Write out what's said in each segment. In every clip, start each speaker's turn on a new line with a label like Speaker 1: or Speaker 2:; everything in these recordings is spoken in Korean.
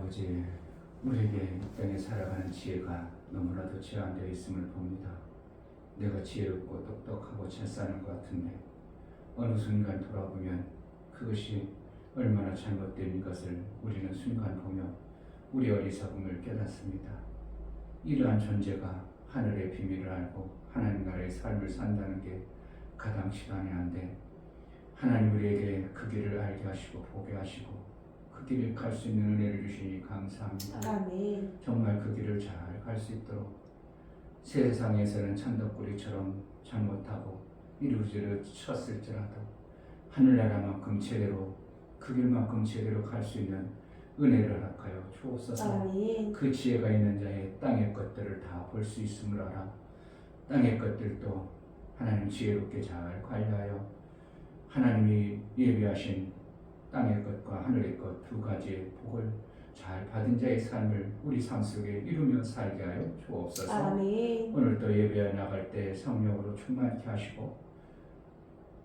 Speaker 1: 아버지, 우리에게 이 땅에 살아가는 지혜가 너무나도 제한되어 있음을 봅니다. 내가 지혜롭고 똑똑하고 잘 사는 것 같은데 어느 순간 돌아보면 그것이 얼마나 잘못된 것을 우리는 순간 보며 우리 어리석음을 깨닫습니다. 이러한 존재가 하늘의 비밀을 알고 하나님 나라의 삶을 산다는 게 가당치도 않은데 하나님 우리에게 그 길을 알게 하시고 보게 하시고 그 길을 갈 수 있는 은혜를 주시니 감사합니다.
Speaker 2: 아멘.
Speaker 1: 정말 그 길을 잘 갈 수 있도록 세상에서는 천덕꾸리처럼 잘못하고 이루지를 쳤을지라도 하늘나라만큼 제대로 그 길만큼 제대로 갈 수 있는 은혜를 허락하여 주옵소서.
Speaker 2: 아멘.
Speaker 1: 그 지혜가 있는 자의 땅의 것들을 다 볼 수 있음을 알아 땅의 것들도 하나님 지혜롭게 잘 관리하여 하나님이 예비하신 땅의 것과 하늘의 것 두 가지의 복을 잘 받은 자의 삶을 우리 삶 속에 이루며 살게 하여 주옵소서.
Speaker 2: 아멘.
Speaker 1: 오늘도 예배에 나갈 때 성령으로 충만케 하시고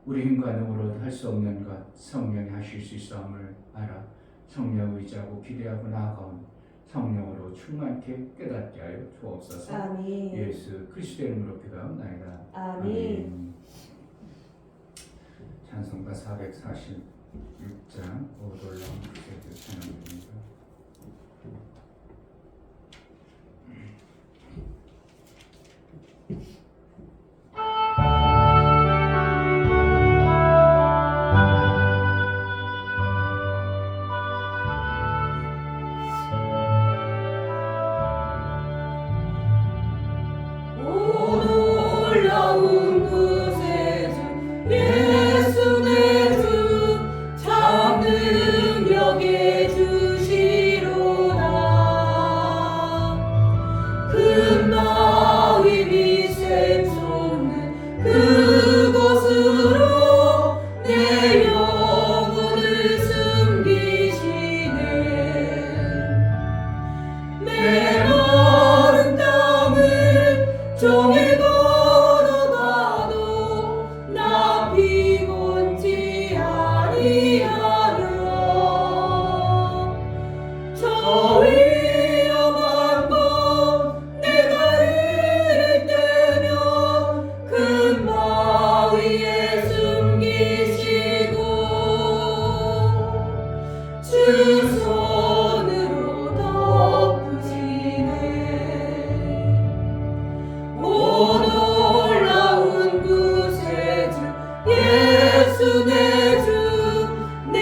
Speaker 1: 우리 힘과 능으로 할 수 없는 것 성령이 하실 수 있음을 알아 성령 의지하고 기대하고 나아가온 성령으로 충만케 깨닫게 하여 주옵소서.
Speaker 2: 아멘.
Speaker 1: 예수 그리스도의 이름으로 기도하옵나이다.
Speaker 2: 아멘.
Speaker 1: 찬송가 446장 오돌람 구세주 찬양입니다.
Speaker 2: 놀라운 구세주 예수 내 주 참 능력의 주시로다. 금바위 빛샘 솟는 그곳으로 내 영혼을 숨기시네. 메마른 땅을 종일 걸어가도 나 피곤치 아니하며 저 위험한 곳 내가 이를 때면 금바위에 숨기시고 주 손으로 덮으시네. 오 놀라운 구세주 예수 내 주 내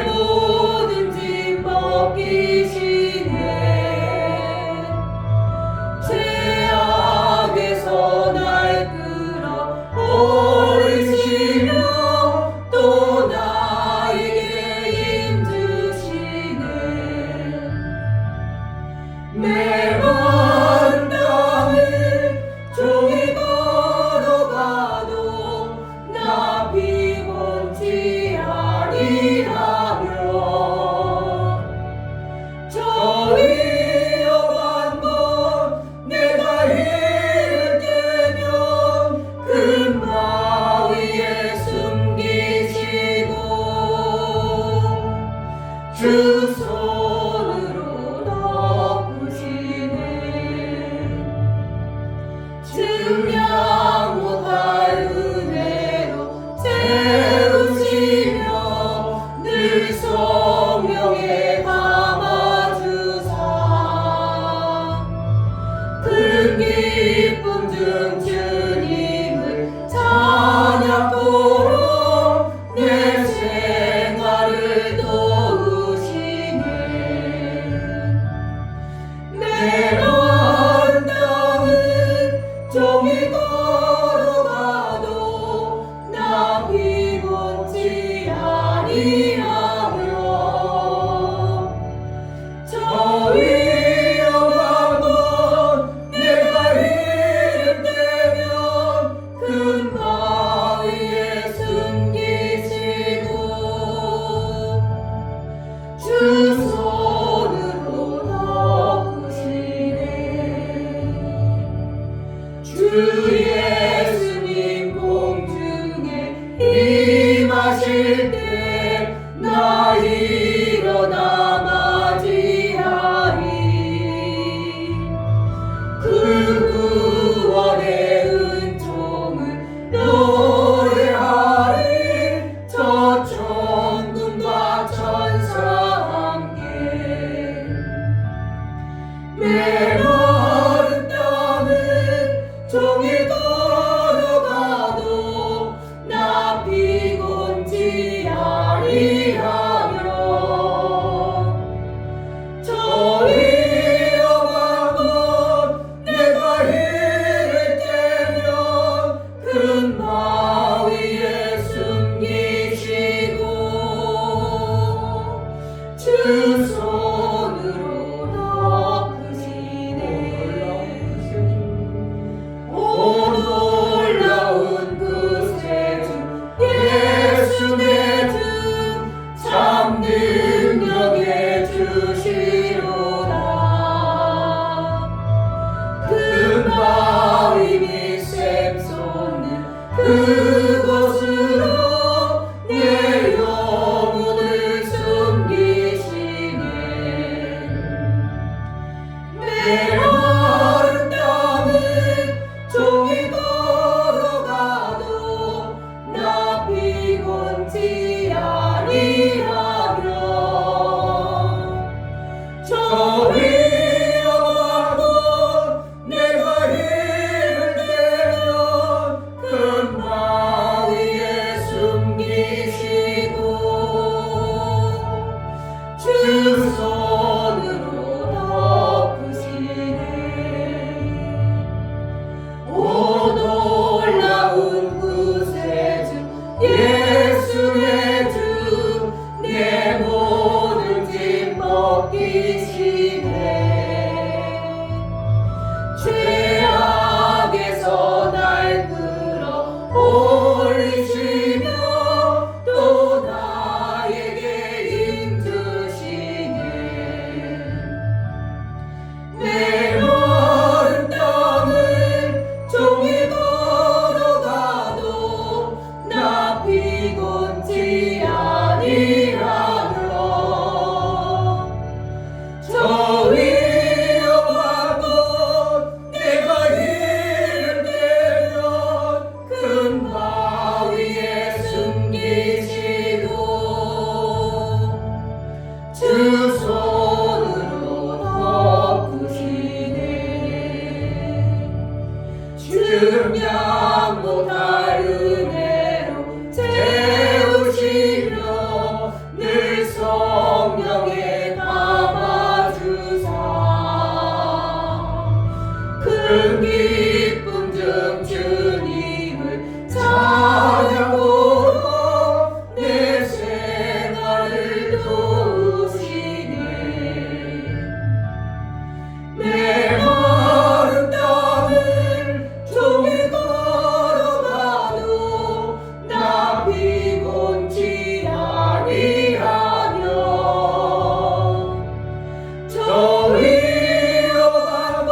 Speaker 2: 모든 짐 벗기시네. 죄악에서 날 끌어올리시며 또 나에게 힘주시네. 메마른 땅을 종일 걸어가도 나 피곤치 아니하며 저 위험한 곳 내가 이를 때면 금바위에 숨기시고 주 손으로 덮으시네. 메마른 땅을 종일 걸어가도 나 피곤치 아니하며 저 위험한 내가 이를 때면 큰 바위에 숨기시고 주 손으로 덮으시네. 오 놀라운 구세주 예수 내 주 참 능력의 주시로다. 큰 바위 밑 샘솟는 그곳으로 내 영혼을 숨기시네. 메마른 땅을 종일 걸어가도 나 피곤치 아니하며 저 위험한 곳 내가 이를 때면 큰 바위에 숨기시고 주 손으로 덮으시네. 오 놀라운 구세주 예수 내 주 내 모든 짐 벗기시네. 죄악에서 날 끌어 올리시며 또 나에게 힘주시네. 메마른 땅을 종일 걸어가도 나 피곤치 아니하며 저 위험한 곳 내가 이를 때면 큰 바위에 숨기시고 주 손으로 덮으시네. 중량 못할 은혜로 채우시며 늘 성령에 담아주사 큰 기쁨 중 주님을 찬양으로 내 생활을 도우시네. 메마른 땅을 종일 걸어가도 나 피곤치 아니하며 저 위험한 곳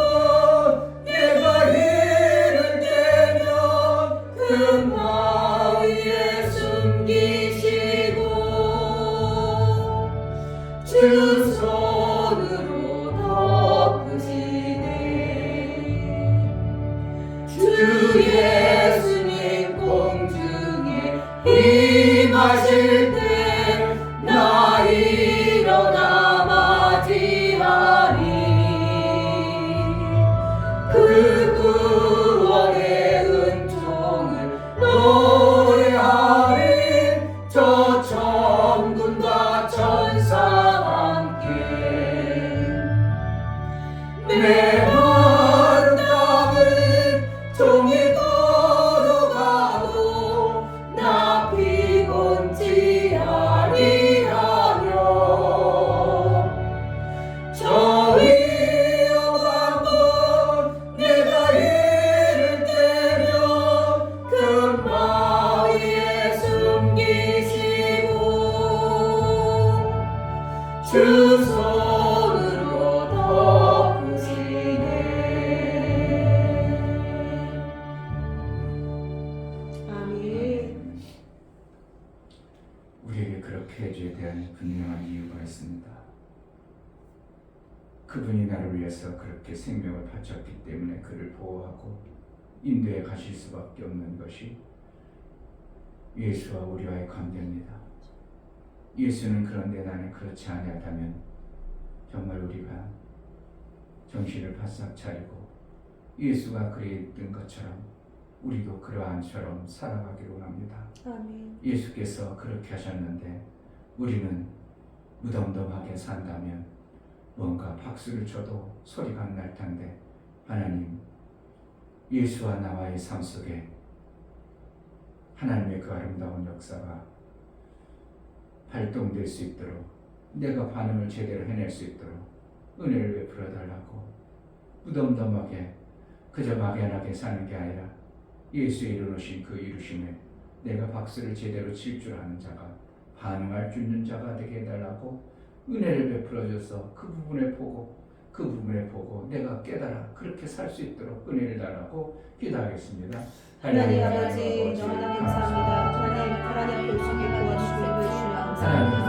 Speaker 2: 내가 이를 때면 큰 바위에 숨기시고 주 손으로 덮으시네. 주 예수님 공중에 임하실 때 나 일어나 맞이하리. 그 구원의 은총을 노래하리. 저 천군과 천사 함께 메마른 땅을 종일 걸어가도 나 피곤치 아니하며 저 위험한 곳 내가 이를 때면 큰 바위에 숨기시고 주 손으로 덮으시네. 아멘.
Speaker 1: 우리에게 그렇게 해줘야 대한 분명한 이유가 있습니다. 그분이 나를 위해서 그렇게 생명을 바쳤기 때문에 그를 보호하고 인도에 가실 수밖에 없는 것이 예수와 우리와의 관계입니다. 예수는 그런데 나는 그렇지 아니하다면 정말 우리가 정신을 바싹 차리고 예수가 그랬던 것처럼 우리도 그러한처럼 살아가기로 합니다.
Speaker 2: 아멘.
Speaker 1: 예수께서 그렇게 하셨는데 우리는 무덤덤하게 산다면 뭔가 박수를 쳐도 소리가 안 날 텐데 하나님, 예수와 나와의 삶 속에 하나님의 그 아름다운 역사가 발동될 수 있도록 내가 반응을 제대로 해낼 수 있도록 은혜를 베풀어 달라고 무덤덤하게 그저 막연하게 사는 게 아니라 예수의 이루신 그 이루심에 내가 박수를 제대로 칠 줄 아는 자가 반응할 줄 있는 자가 되게 해달라고 은혜를 베풀어 줘서 그 부분에 보고 내가 깨달아 그렇게 살 수 있도록 은혜를 달라고 기도하겠습니다.
Speaker 2: 하나님 아버지 너무나 감사합니다. 하나님 앞에 오시게 도와주시며 보여주시며 감사합니다.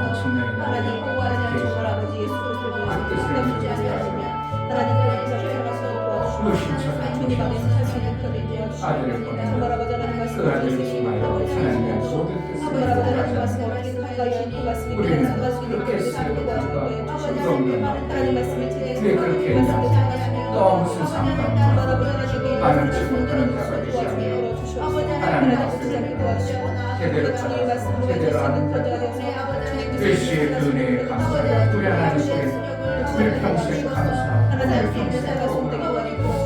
Speaker 2: 하나님 보호하지 않는 정말 아버지 예수 그리스도를 보여주시며 주지 않으시며 하나님의 자녀로서 도와주시며 주님 안에서 살 수 있는 그들을 도와주시며 정말 아버지 하나님 말씀 주시며 정말 아버지 하나님 말씀 어떻게 가까이 오실 것 같습니까? 하나님 말씀 그렇게 살고 도와주시고 하나님 말씀을 제대로 말씀을 전하시며
Speaker 1: 또 무슨 상관 반응 치고 그런 자가 되지 않고 하나님 말씀을 제대로 하는 예수의 그 은혜에 감사하여 우리 하나님께 불평생 감사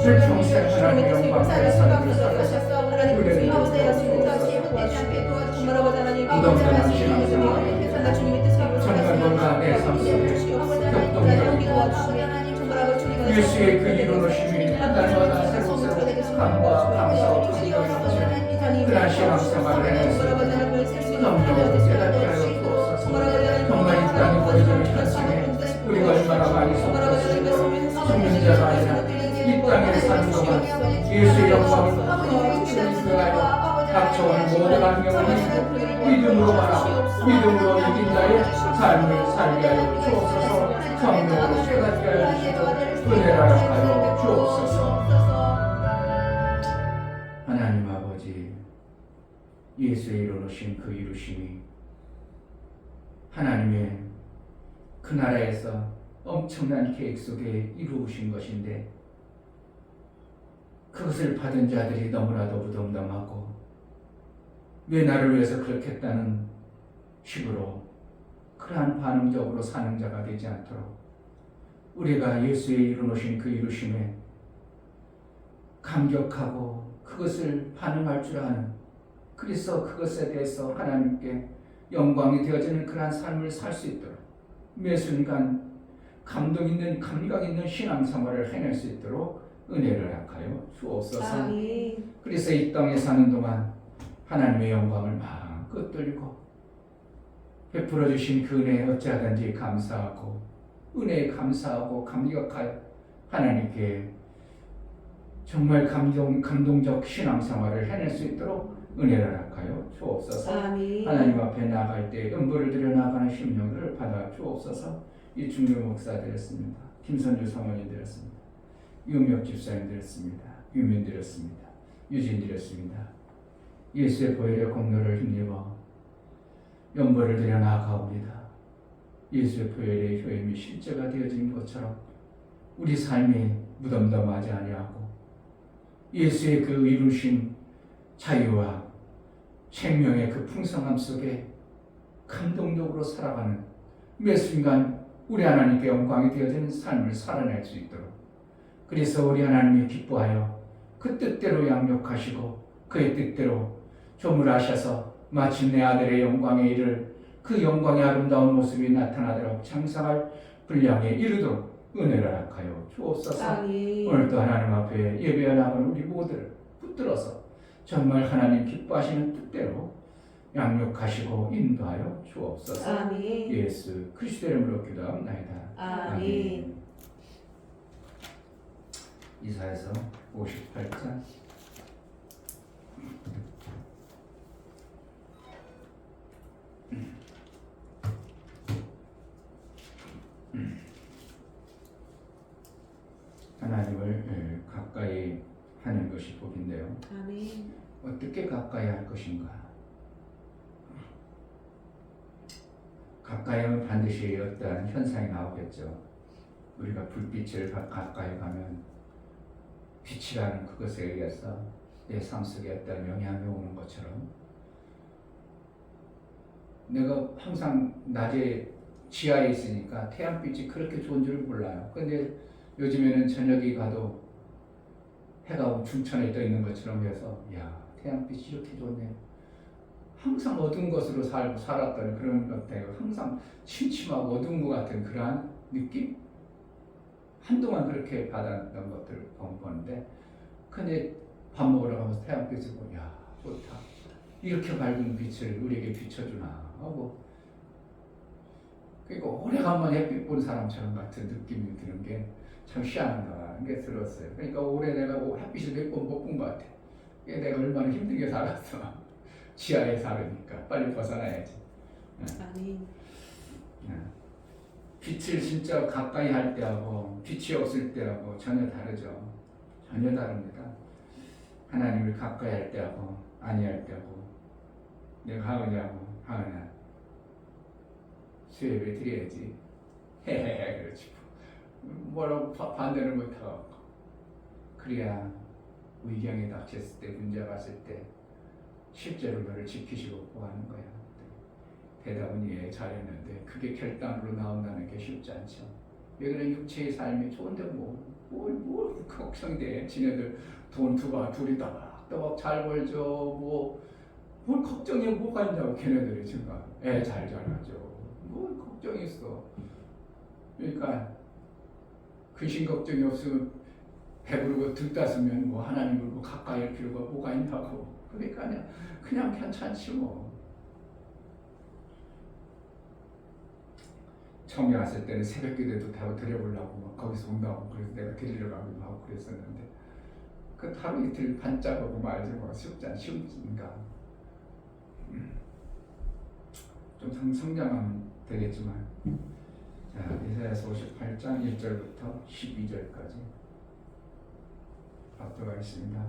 Speaker 1: 불평생 하나님의 영광을 살고 무덤덤한 신앙생활 정말 뭔가 내 삶 속에 격동적이고 예수의 그 이루어심이 날마다 새록새록 감과 감사와 감격이 그런 신앙생활을 해내서 점점 깨닫게 하여 주옵소서. 정말 이 땅에 보여주는 현상에 우리가 얼마나 많이 속았으며 죽는 자가 아니라 이 땅에 사는 동안 예수의 영광을 증거하여 닥쳐오는 모든 환경을 믿음으로 바라 믿음으로 이긴 자의 삶을 살게 하여 주옵소서. 성령으로 깨닫게 하여 주시고 은혜를 하여 주옵소서. 하나님 아버지, 예수의 이루신 그 이루심이 하나님의 그 나라에서 엄청난 계획 속에 이루어진 것인데 그것을 받은 자들이 너무나도 무덤덤하고 왜 나를 위해서 그렇게 했다는 식으로 그러한 반응적으로 사는 자가 되지 않도록 우리가 예수의 이루신 그 이루심에 감격하고 그것을 반응할 줄 아는 그래서 그것에 대해서 하나님께 영광이 되어지는 그러한 삶을 살 수 있도록 매 순간 감동 있는 감각 있는 신앙생활을 해낼 수 있도록 은혜를 허락하여 주옵소서. 그래서 이 땅에 사는 동안 하나님의 영광을 마음껏 돌리고 베풀어 주신 그 은혜에 어찌하든지 감사하고 은혜에 감사하고 감격하여 하나님께 정말 감동적 신앙생활을 해낼 수 있도록 은혜를 허락하여 주옵소서. 하나님 앞에 나아갈 때 음부를 들여 나아가는 심령들을 받아 주옵소서. 이충규 목사 드렸습니다. 김선주 사모님 드렸습니다. 유명 집사님 드렸습니다. 유민 드렸습니다. 유진 드렸습니다. 예수의 보혈의 공로를 힘입어 연보를 들여 나아가옵니다. 예수의 보혈의 효임이 실제가 되어진 것처럼 우리 삶이 무덤덤하지 아니하고 예수의 그 이루신 자유와 생명의 그 풍성함 속에 감동적으로 살아가는 매 순간 우리 하나님께 영광이 되어지는 삶을 살아낼 수 있도록 그래서 우리 하나님이 기뻐하여 그 뜻대로 양육하시고 그의 뜻대로 조물하셔서 마침내 아들의 영광에 이를 그 영광의 아름다운 모습이 나타나도록 장성할 분량에 이르도록 은혜를 허락하여 주옵소서. 오늘도 하나님 앞에 예배해 나가는 우리 모두를 붙들어서 정말 하나님 기뻐하시는 뜻대로 양육하시고 인도하여 주옵소서. 예수 그리스도의 이름으로 기도합나이다. 아멘. 이사야서 58장 하나님을 가까이 하는 것이 복인데요. 어떻게 가까이 할 것인가? 가까이 하면 반드시 어떠한 현상이 나오겠죠. 우리가 불빛을 가까이 가면 빛이라는 그것에 의해서 내 삶 속에 어떤 영향이 오는 것처럼 내가 항상 낮에 지하에 있으니까 태양빛이 그렇게 좋은 줄 몰라요. 근데 요즘에는 저녁에 가도 해가 중천에 떠 있는 것처럼 해서 야, 태양빛이 이렇게 좋네. 항상 어두운 것으로 살았던 그런 것 때문에 항상 침침하고 어두운 것 같은 그러한 느낌? 한동안 그렇게 받았던 것들을 보는데 근데 밥 먹으러 가면서 태양빛을 보고 야, 좋다. 이렇게 밝은 빛을 우리에게 비춰주나 하고 그리고 오래간만에 햇빛 본 사람처럼 같은 느낌이 드는 게 참 희한하다는 게 들었어요. 그러니까 올해 내가 햇빛을 몇 번 못 본 것 같아. 내가 얼마나 힘들게 살았어. 지하에 살으니까 빨리 벗어나야지.
Speaker 2: 아니.
Speaker 1: 빛을 진짜 가까이 할 때하고 빛이 없을 때하고 전혀 다르죠. 전혀 다릅니다. 하나님을 가까이 할 때하고 아니할 때하고 내가 하느냐고 하느냐 수예배 드려야지. 헤헤헤 그렇지. 뭐라고 반대를 못하고 그래야 위경에 닥쳤을 때 문제가 왔을 때 실제로 너를 지키시고 보호하는 거야. 대답은 예 잘했는데 그게 결단으로 나온다는 게 쉽지 않죠. 왜 그래 육체의 삶이 좋은데 뭘 걱정돼. 지네들 돈 둘이 따박따박 잘 벌죠. 뭘 걱정해 뭐가 있냐고 걔네들이 지금 애 잘 자라죠. 뭘 걱정이 있어. 그러니까 근심 걱정이 없으면 배부르고 들떠서면 뭐 하나님을 뭐 가까이 할 필요가 뭐가 있냐고. 그러니까 그냥 괜찮지 뭐. 처음에 왔을 때는 새벽 기도도 다 드려보려고 막 거기서 온다고 그래서 내가 드리려고 하고 그랬었는데 그 하루 이틀 반짝하고 말지 뭐 쉬운가. 좀 성장하면 되겠지만 자 이사야서 58장 1절부터 12절까지 앞서가 있습니다.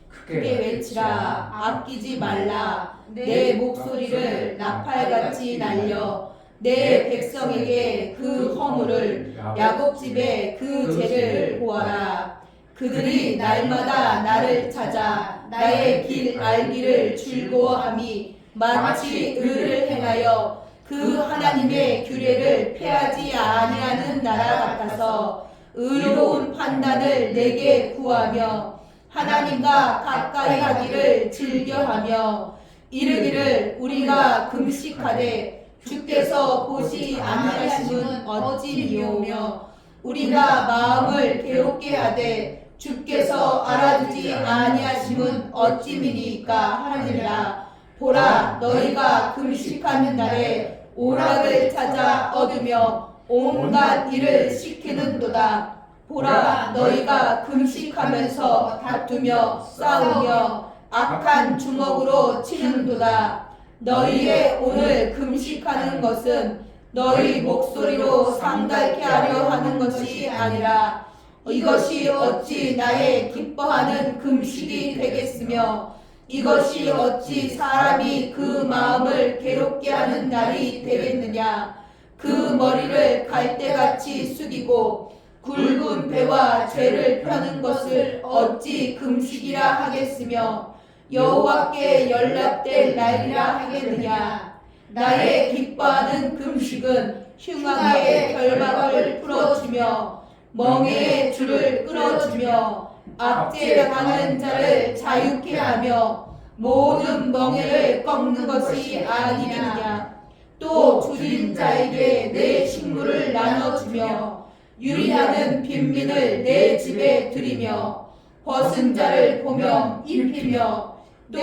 Speaker 2: 크게 외치라 아끼지 말라 내 목소리를 나팔같이 날려 내 백성에게 그 허물을 야곱 집에 그 죄를 보아라. 그들이 날마다 나를 찾아 나의 길 알기를 즐거워함이 마치 의를 행하여 그 하나님의 규례를 폐하지 아니하는 나라 같아서 의로운 판단을 내게 구하며 하나님과 가까이 하기를 즐겨하며 이르기를 우리가 금식하되 주께서 보시 아니하심은 어찌 미오며 우리가 마음을 괴롭게 하되 주께서 알아주지 아니하심은 어찌 미니까 하느니라. 보라 너희가 금식하는 날에 오락을 찾아 얻으며 온갖 일을 시키는도다. 보라 너희가 금식하면서 다투며 싸우며 악한 주먹으로 치는도다. 너희의 오늘 금식하는 것은 너희 목소리로 상달케 하려 하는 것이 아니라 이것이 어찌 나의 기뻐하는 금식이 되겠으며 이것이 어찌 사람이 그 마음을 괴롭게 하는 날이 되겠느냐. 그 머리를 갈대같이 숙이고 굵은 배와 죄를 펴는 것을 어찌 금식이라 하겠으며 여호와께 연락될 날이라 하겠느냐. 나의 기뻐하는 금식은 흉악의 결박을 풀어주며 멍에의 줄을 끌어주며 압제당하는 자를 자유케 하며 모든 멍에를 꺾는 것이 아니느냐. 또 줄인 자에게 내 식물을 나눠주며 유리하는 빈민을 내 집에 들이며 벗은 자를 보며 입히며 또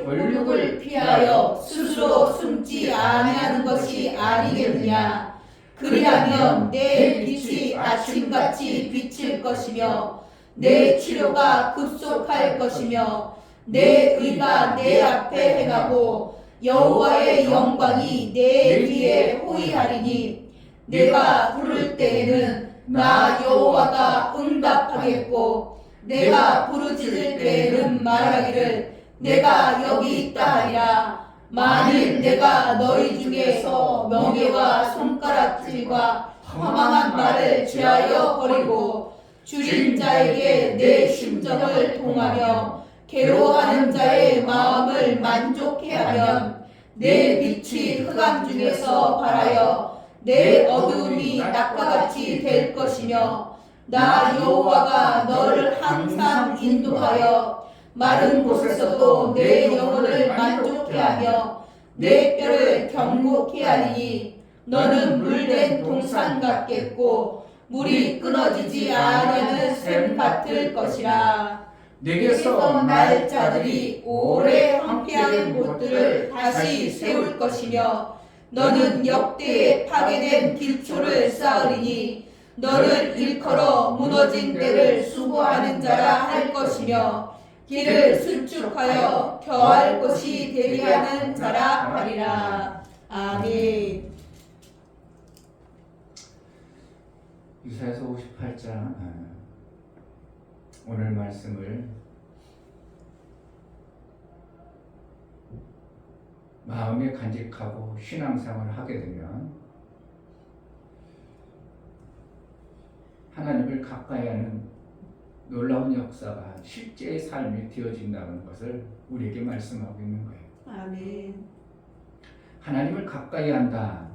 Speaker 2: 골육을 피하여 스스로 숨지 아니하는 것이 아니겠느냐. 그리하면 내 빛이 아침같이 비칠 것이며 내 치료가 급속할 것이며 내 의가 내 앞에 행하고 여호와의 영광이 내 뒤에 호위하리니 내가 부를 때에는 나 여호와가 응답하겠고 내가 부르짖을 때에는 말하기를 내가 여기 있다 하리라. 만일 내가 너희 중에서 멍에와 손가락질과 허망한 말을 제하여 버리고 줄인 자에게 내 심정을 동하며 괴로워하는 자의 마음을 만족해 하면 내 빛이 흑암 중에서 발하여 내 어두움이 낮과 같이 될 것이며 나 여호와가 너를 항상 인도하여 마른 곳에서도 내 영혼을 만족해 하며 내 뼈를 경고케 하리니 너는 물된 동산 같겠고 물이 끊어지지 아니하는 샘 같을 것이라.
Speaker 1: 내게서
Speaker 2: 날 자들이 오래 황폐한 곳들을 다시 세울 것이며 너는 역대에 파괴된 기초를 쌓으리니 너를 일컬어 무너진 데를 수고하는 자라 할 것이며 길을 수축하여 겨할 곳이 되게 하는 자라 하리라. 아멘.
Speaker 1: 이사야서 58장 오늘 말씀을 마음에 간직하고 신앙생활을 하게 되면 하나님을 가까이 하는 놀라운 역사가 실제의 삶이 되어진다는 것을 우리에게 말씀하고 있는 거예요.
Speaker 2: 아멘.
Speaker 1: 하나님을 가까이 한다.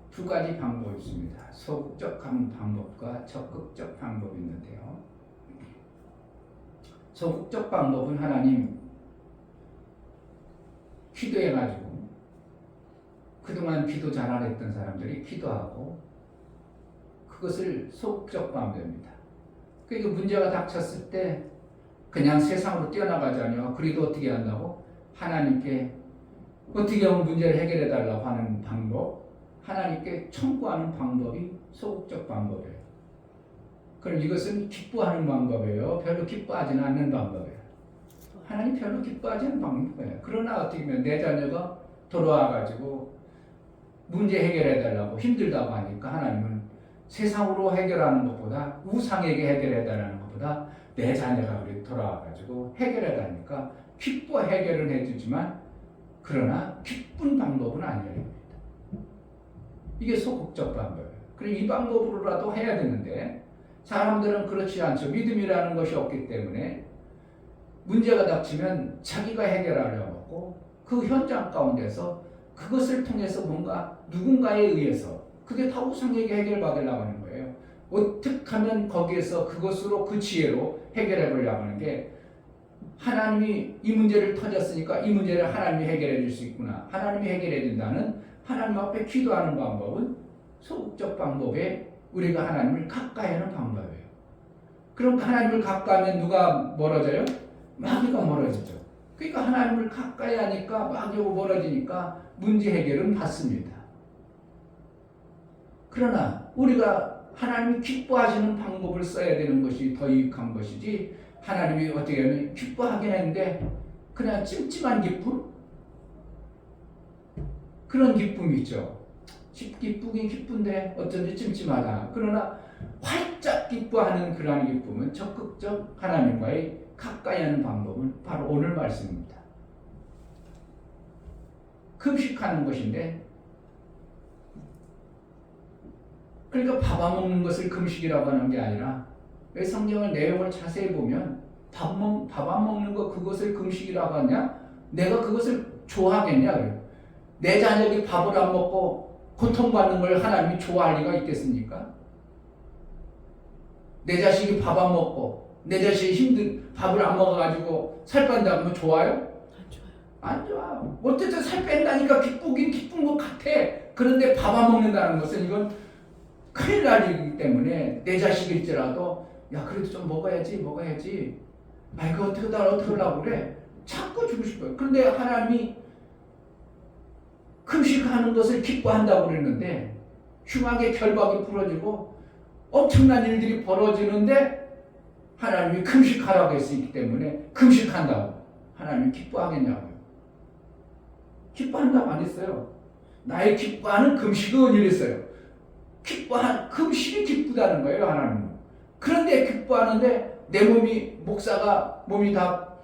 Speaker 1: 두 가지 방법이 있습니다. 소극적 방법과 적극적 방법이 있는데요. 소극적 방법은 하나님 기도해가지고 그동안 기도 잘 안 했던 사람들이 기도하고 그것을 소극적 방법입니다. 그러니까 문제가 닥쳤을 때 그냥 세상으로 뛰어나가지 않아요. 그래도 어떻게 한다고? 하나님께 어떻게 하면 문제를 해결해 달라고 하는 방법, 하나님께 청구하는 방법이 소극적 방법이에요. 그럼 이것은 기뻐하는 방법이에요. 별로 기뻐하지는 않는 방법이에요. 하나님 별로 기뻐하지 않는 방법이에요. 그러나 어떻게 보면 내 자녀가 돌아와가지고 문제 해결해 달라고 힘들다고 하니까 하나님은 세상으로 해결하는 것보다 우상에게 해결해 달라는 것보다 내 자녀가 우리 돌아와가지고 해결해 달라니까 기뻐 해결은 해주지만 그러나 기쁜 방법은 아니랍니다. 이게 소극적 방법이에요. 그럼 이 방법으로라도 해야 되는데 사람들은 그렇지 않죠. 믿음이라는 것이 없기 때문에 문제가 닥치면 자기가 해결하려고 하고 그 현장 가운데서 그것을 통해서 뭔가 누군가에 의해서 그게 다 우상에게 해결받으려고 하는 거예요. 어떻게 하면 거기에서 그것으로 그 지혜로 해결해 보려고 하는 게 하나님이 이 문제를 터졌으니까 이 문제를 하나님이 해결해 줄 수 있구나. 하나님이 해결해 준다는 하나님 앞에 기도하는 방법은 소극적 방법에 우리가 하나님을 가까이 하는 방법이에요. 그럼 하나님을 가까이 하면 누가 멀어져요? 마귀가 멀어지죠. 그러니까 하나님을 가까이 하니까 마귀하고 멀어지니까 문제 해결은 받습니다. 그러나 우리가 하나님이 기뻐하시는 방법을 써야 되는 것이 더 유익한 것이지 하나님이 어떻게 하면 기뻐하긴 했는데 그냥 찜찜한 기쁨? 그런 기쁨이 있죠. 기쁘긴 기쁜데 어쩐지 찜찜하다. 그러나 활짝 기뻐하는 그러한 기쁨은 적극적 하나님과의 가까이 하는 방법은 바로 오늘 말씀입니다. 금식하는 것인데 그러니까 밥 안 먹는 것을 금식이라고 하는 게 아니라 성경의 내용을 자세히 보면 밥 안 먹는 것 그것을 금식이라고 하냐? 내가 그것을 좋아하겠냐? 그래요. 내 자녀이 밥을 안 먹고 고통받는 걸 하나님이 좋아할 리가 있겠습니까? 내 자식이 밥 안 먹고 내 자식이 밥을 안 먹어가지고 살 뺀다고 하면 좋아요? 안 좋아요. 어쨌든 살 뺀다니까 기쁘긴 기쁜 것 같아. 그런데 밥 안 먹는다는 것은 이건 큰일 날이기 때문에 내 자식일지라도 야 그래도 좀 먹어야지. 아 이거 어떻게 하려고 그래? 자꾸 주고 싶어요. 그런데 하나님이 금식하는 것을 기뻐한다고 그랬는데 흉하게 결박이 부러지고 엄청난 일들이 벌어지는데 하나님이 금식하라고 했기 때문에 금식한다고 하나님이 기뻐하겠냐고요. 기뻐한다고 안 했어요. 나의 기뻐하는 금식은 이랬어요. 금식이 기쁘다는 거예요, 하나님은. 그런데 기뻐하는데 내 목사가 몸이 다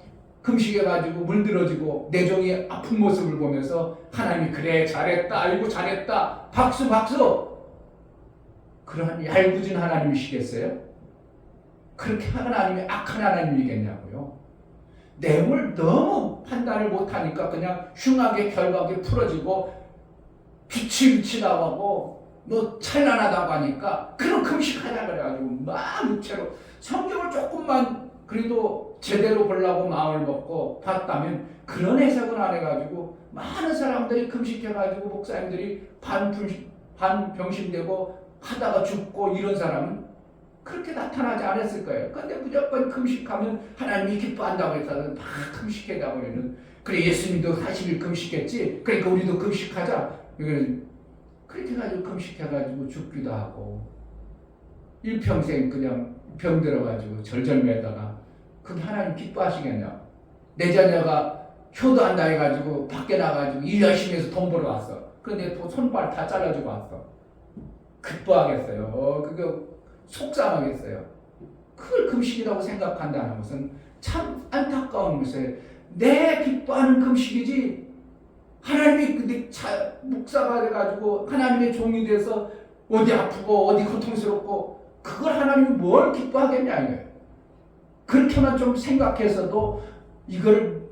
Speaker 1: 금식해가지고 물들어지고 내 종이 아픈 모습을 보면서 하나님이 그래 잘했다, 아이고 잘했다, 박수. 그러한 얄궂은 하나님이시겠어요? 그렇게 하나님이 악한 하나님이겠냐고요. 내용을 너무 판단을 못하니까 그냥 흉하게 결박에 풀어지고 빛이 나오고 뭐 찬란하다고 하니까 그런 금식하자 그래가지고 막 육체로 성경을 조금만 그래도 제대로 보려고 마음을 먹고 봤다면 그런 해석은 안 해가지고 많은 사람들이 금식해가지고 목사님들이 반병신되고 하다가 죽고 이런 사람은 그렇게 나타나지 않았을 거예요. 그런데 무조건 금식하면 하나님이 기뻐한다고 해서 다 금식해다 버리는. 그래 예수님도 40일 금식했지. 그러니까 우리도 금식하자. 그렇게 해가지고 금식해가지고 죽기도 하고 일평생 그냥 병 들어가지고 절절매다가 그게 하나님 기뻐하시겠냐. 내 자녀가 효도한다 해가지고 밖에 나가지고 일 열심히 해서 돈 벌어 왔어. 그런데 손발 다 잘라주고 왔어. 기뻐하겠어요. 그거 속상하겠어요. 그걸 금식이라고 생각한다는 것은 참 안타까운 것이에요. 내 기뻐하는 금식이지 하나님이 근데 목사가 돼가지고 하나님의 종이 돼서 어디 아프고 어디 고통스럽고 그걸 하나님이 뭘 기뻐하겠냐 이거예요. 그렇게만 좀 생각해서도 이걸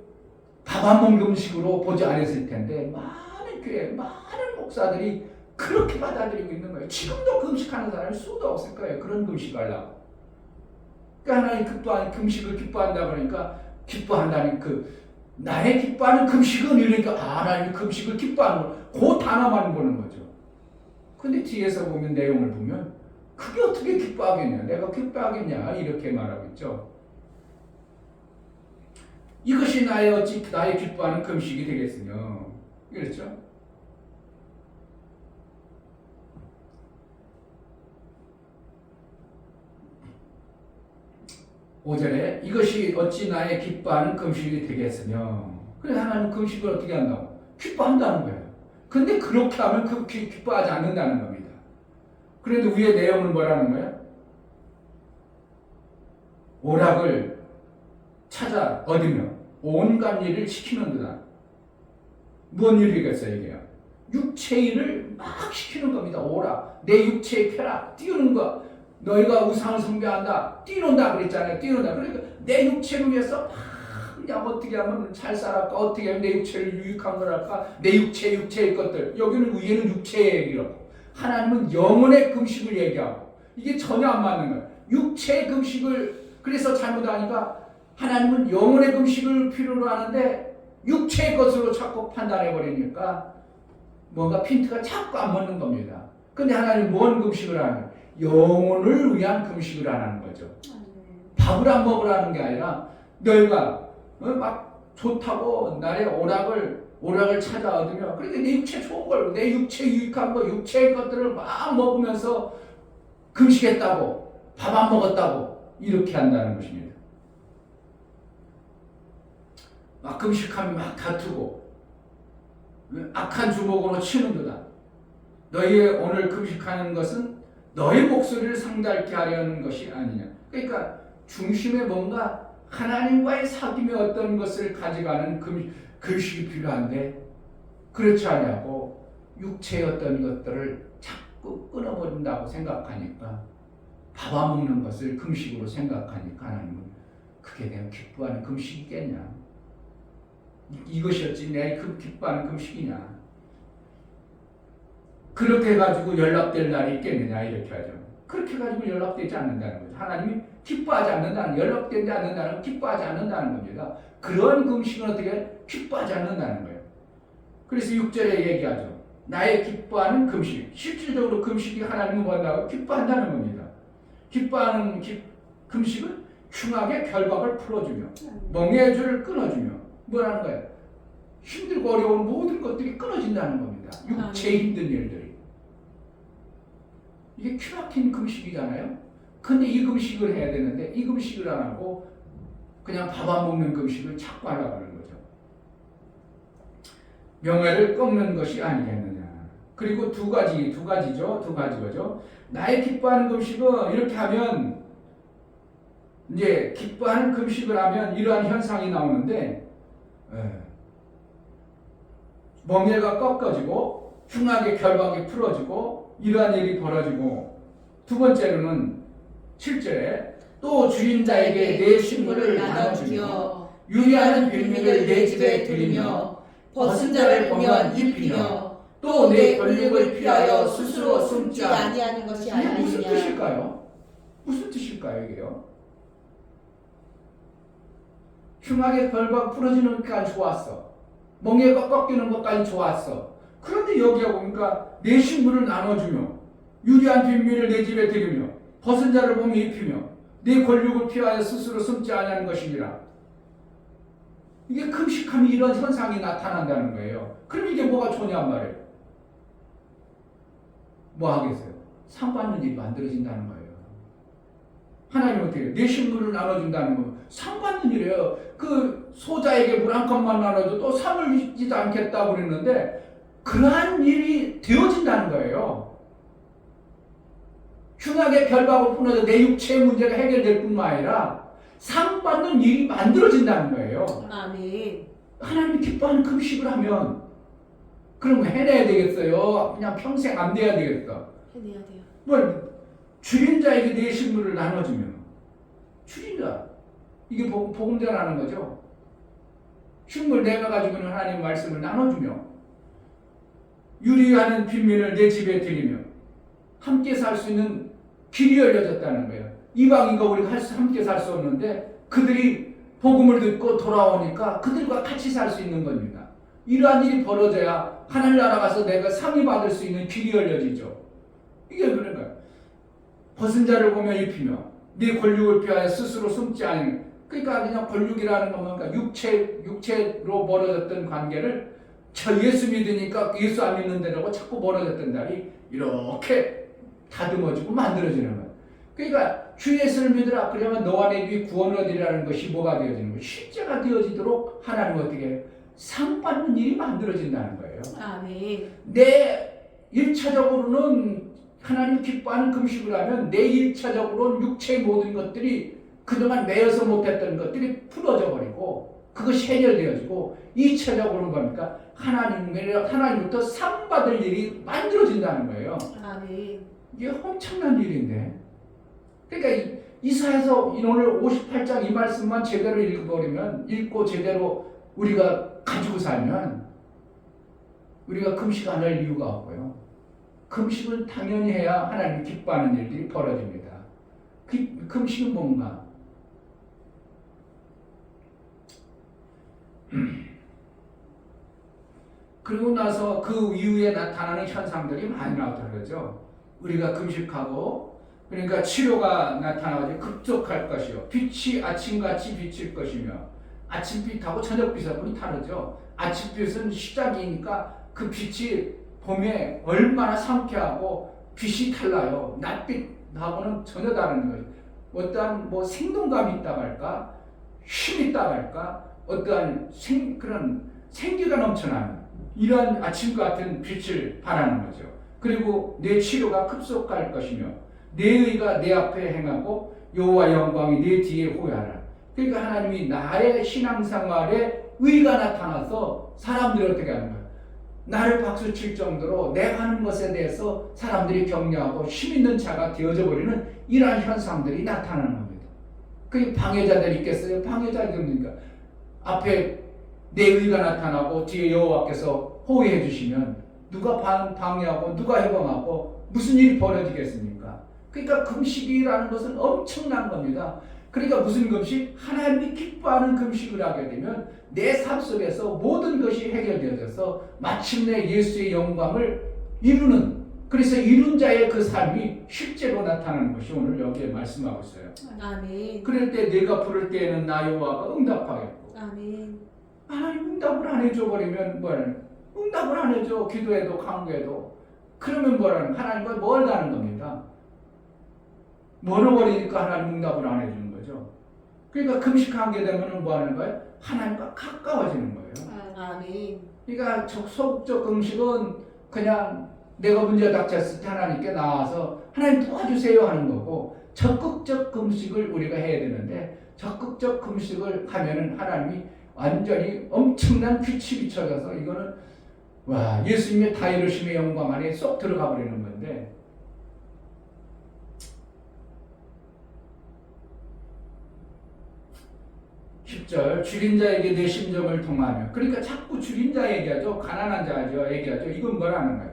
Speaker 1: 밥 안 먹는 음식으로 보지 않았을 텐데 많은 교회 많은 목사들이 그렇게 받아들이고 있는 거예요. 지금도 금식하는 사람이 수도 없을 거예요. 그런 금식을 하려고. 그러니까 하나님 기뻐하는 금식을 기뻐한다 그러니까 기뻐한다는 나의 기뻐하는 금식은 이러니까 하나님 금식을 기뻐하는 거. 그 단어만 보는 거죠. 근데 뒤에서 보면 내용을 보면 그게 어떻게 기뻐하겠냐. 내가 기뻐하겠냐. 이렇게 말하고 있죠. 이것이 나의 기뻐하는 금식이 되겠으며. 그렇죠? 5절에 이것이 어찌 나의 기뻐하는 금식이 되겠으며. 그래 하나님 금식을 어떻게 한다고? 기뻐한다는 거예요. 근데 그렇게 하면 기뻐하지 않는다는 겁니다. 그런데 위에 내용은 뭐라는 거예요? 오락을 찾아 얻으며 온갖 일을 시키는도다. 뭔 일이겠어요 이게요? 육체 일을 막 시키는 겁니다. 오락, 내 육체의 쾌락, 띄우는 거. 너희가 우상을 숭배한다, 뛰는다 그랬잖아요. 뛰는다. 그러니까 내 육체를 위해서 그냥 어떻게 하면 잘 살았까, 어떻게 하면 내 육체를 유익한 걸 할까, 내 육체의 것들. 여기는 위에는 육체의 얘기라고, 하나님은 영혼의 금식을 얘기하고 이게 전혀 안 맞는 거예요. 육체의 금식을 그래서 잘못하니까 하나님은 영혼의 금식을 필요로 하는데 육체의 것으로 자꾸 판단해 버리니까 뭔가 핀트가 자꾸 안 맞는 겁니다. 근데 하나님은 뭔 금식을 하는? 영혼을 위한 금식을 안 하는 거죠. 밥을 안 먹으라는 게 아니라 너희가 막 좋다고 나의 오락을 찾아 얻으며 그러니까 내 육체 좋은 걸, 내 육체 유익한 거, 육체의 것들을 막 먹으면서 금식했다고, 밥 안 먹었다고 이렇게 한다는 것입니다. 막 금식하면 막 다투고 악한 주먹으로 치는도다. 너희의 오늘 금식하는 것은 너의 목소리를 상달케 하려는 것이 아니냐. 그러니까 중심에 뭔가 하나님과의 사귐의 어떤 것을 가져가는 금식이 필요한데 그렇지 않냐고 육체의 어떤 것들을 자꾸 끊어버린다고 생각하니까 밥 안 먹는 것을 금식으로 생각하니까 하나님은 그게 내가 기뻐하는 금식이겠냐. 이것이 어찌 내가 기뻐하는 금식이냐. 그렇게 해가지고 연락될 날이 있겠느냐 이렇게 하죠. 그렇게 해가지고 연락되지 않는다는 거죠. 하나님이 기뻐하지 않는다는, 연락되지 않는다는, 기뻐하지 않는다는 겁니다. 그런 금식은 어떻게 기뻐하지 않는다는 거예요. 그래서 6절에 얘기하죠. 나의 기뻐하는 금식. 실질적으로 금식이 하나님은 뭐라고? 기뻐한다는 겁니다. 기뻐하는 금식은 흉하게 결박을 풀어주며 멍해줄을 끊어주며 뭐라는 거예요? 힘들고 어려운 모든 것들이 끊어진다는 겁니다. 육체의 힘든 일들이. 이게 큐막힌 금식이잖아요. 근데 이 금식을 해야 되는데 이 금식을 안 하고 그냥 밥 안 먹는 금식을 자꾸 하려고 하는 거죠. 명예를 꺾는 것이 아니겠느냐. 그리고 두 가지죠. 나의 기뻐하는 금식은 이렇게 하면 이제 기뻐하는 금식을 하면 이러한 현상이 나오는데 멍에가 꺾어지고 흉하게 결박이 풀어지고 이러한 일이 벌어지고 두 번째로는 7절에 또 주인 자에게 내 식물을 나눠주며 유리하는 빌미를 내 집에 들이며 벗은 자를 보면 입히며 또 내 권력을 피하여 스스로 숨지
Speaker 2: 아니하는 것이
Speaker 1: 이게 무슨
Speaker 2: 아니냐.
Speaker 1: 뜻일까요? 무슨 뜻일까요 이게요? 흉하게 벌박 부러지는 것까지 좋았어. 멍에가 꺾이는 것까지 좋았어. 그런데 여기에 보니까 내 식물을 나눠주며 유리한 빈민을 내 집에 들이며 벗은 자를 보면 입히며 내 권력을 피하여 스스로 숨지 아니하는 것이니라. 이게 금식하면 이런 현상이 나타난다는 거예요. 그럼 이게 뭐가 좋냔 말이에요. 뭐 하겠어요? 상 받는 일이 만들어진다는 거예요. 하나님 어떻게 해요? 내 식물을 나눠준다는 거 상 받는 일이에요. 그 소자에게 물 한 컵만 나눠도 또 상을 주지도 않겠다고 그랬는데 그러한 일이 되어진다는 거예요. 흉하게 결박을 풀어도 내 육체의 문제가 해결될 뿐만 아니라 상 받는 일이 만들어진다는 거예요.
Speaker 2: 아멘.
Speaker 1: 하나님이 기뻐하는 금식을 하면 그럼 해내야 되겠어요? 그냥 평생 안 돼야 되겠어?
Speaker 2: 해내야 돼요.
Speaker 1: 뭐 줄인 자에게 내 식물을 나눠주면 줄인 자 이게 복음 전하는 거죠. 식물 내가 가지고는 하나님 말씀을 나눠주며 유리하는 빈민을 내 집에 들이며 함께 살 수 있는 길이 열려졌다는 거예요. 이방인과 우리가 함께 살 수 없는데 그들이 복음을 듣고 돌아오니까 그들과 같이 살 수 있는 겁니다. 이러한 일이 벌어져야 하늘나라 가서 내가 상이 받을 수 있는 길이 열려지죠. 이게 그런 거예요. 벗은 자를 보며 입히며 네 권력을 피하여 스스로 숨지 않으며 그러니까 그냥 권력이라는 건 뭔가 육체로 멀어졌던 관계를 저 예수 믿으니까 예수 안 믿는 데라고 자꾸 멀어졌던 날이 이렇게 다듬어지고 만들어지는 거예요. 그러니까 주 예수를 믿으라 그러면 너와 내 뒤에 구원을 얻으리라는 것이 뭐가 되어지는 거예요? 실제가 되어지도록 하나님은 어떻게 해요? 상 받는 일이 만들어진다는 거예요.
Speaker 2: 아멘.
Speaker 1: 내 1차적으로는 하나님 기뻐하는 금식을 하면 내 1차적으로는 육체의 모든 것들이 그동안 매여서 못했던 것들이 풀어져 버리고 그것이 해결되어지고 2차적으로는 뭡니까? 하나님부터 상 받을 일이 만들어진다는 거예요.
Speaker 2: 아멘.
Speaker 1: 이게 엄청난 일인데 그러니까 이사야서 오늘 58장 이 말씀만 제대로 읽고 제대로 우리가 가지고 살면 우리가 금식 안 할 이유가 없고요. 금식을 당연히 해야 하나님 기뻐하는 일들이 벌어집니다. 금식은 뭔가? 그리고 나서 그 이후에 나타나는 현상들이 많이 나타나죠. 우리가 금식하고 그러니까 치료가 나타나가지고 급속할 것이요. 빛이 아침같이 비칠 것이며 아침빛하고 저녁빛하고는 다르죠. 아침빛은 시작이니까 그 빛이 봄에 얼마나 상쾌하고 빛이 달라요. 낮빛하고는 전혀 다른 거예요. 어떠한 뭐 생동감이 있다고 할까? 힘이 있다고 할까? 어떠한 그런 생기가 넘쳐나는 이러한 아침 같은 빛을 바라는 거죠. 그리고 내 치료가 급속할 것이며 내 의가 내 앞에 행하고 여호와 영광이 내 뒤에 호야하라. 그러니까 하나님이 나의 신앙생활에 의가 나타나서 사람들이 어떻게 하는 거예요? 나를 박수칠 정도로 내가 하는 것에 대해서 사람들이 격려하고 힘있는 자가 되어져 버리는 이러한 현상들이 나타나는 겁니다. 그게 방해자들이 있겠어요? 방해자들이 없으니까 앞에 내 의가 나타나고 뒤에 여호와께서 호위해 주시면 누가 방해하고 누가 해방하고 무슨 일이 벌어지겠습니까? 그러니까 금식이라는 것은 엄청난 겁니다. 그러니까 무슨 금식? 하나님이 기뻐하는 금식을 하게 되면 내 삶 속에서 모든 것이 해결되어져서 마침내 예수의 영광을 이루는 그래서 이룬 자의 그 삶이 실제로 나타나는 것이 오늘 여기에 말씀하고 있어요.
Speaker 2: 아멘.
Speaker 1: 그럴 때 내가 부를 때에는 나 여호와가 응답하겠고
Speaker 2: 아멘.
Speaker 1: 하나님 응답을 안 해줘 버리면 뭐라는 응답을 안 해줘 기도해도 강구해도 그러면 뭐라는 하나님과 멀다는 겁니다. 멀어버리니까 하나님 응답을 안 해주는 거죠. 그러니까 금식하게 되면 뭐 하는 거예요? 하나님과 가까워지는 거예요.
Speaker 2: 아멘.
Speaker 1: 그러니까 소극적 금식은 그냥 내가 문제 닥쳤을 때 하나님께 나와서 하나님 도와주세요 하는 거고 적극적 금식을 우리가 해야 되는데 적극적 금식을 하면은 하나님이 완전히 엄청난 빛이 비춰져서 이거는 와 예수님의 다 이루심의 영광 안에 쏙 들어가 버리는 건데 10절 줄인 자에게 내 심정을 통하며 그러니까 자꾸 줄인 자 얘기하죠. 가난한 자 얘기하죠. 이건 뭐라는 거예요?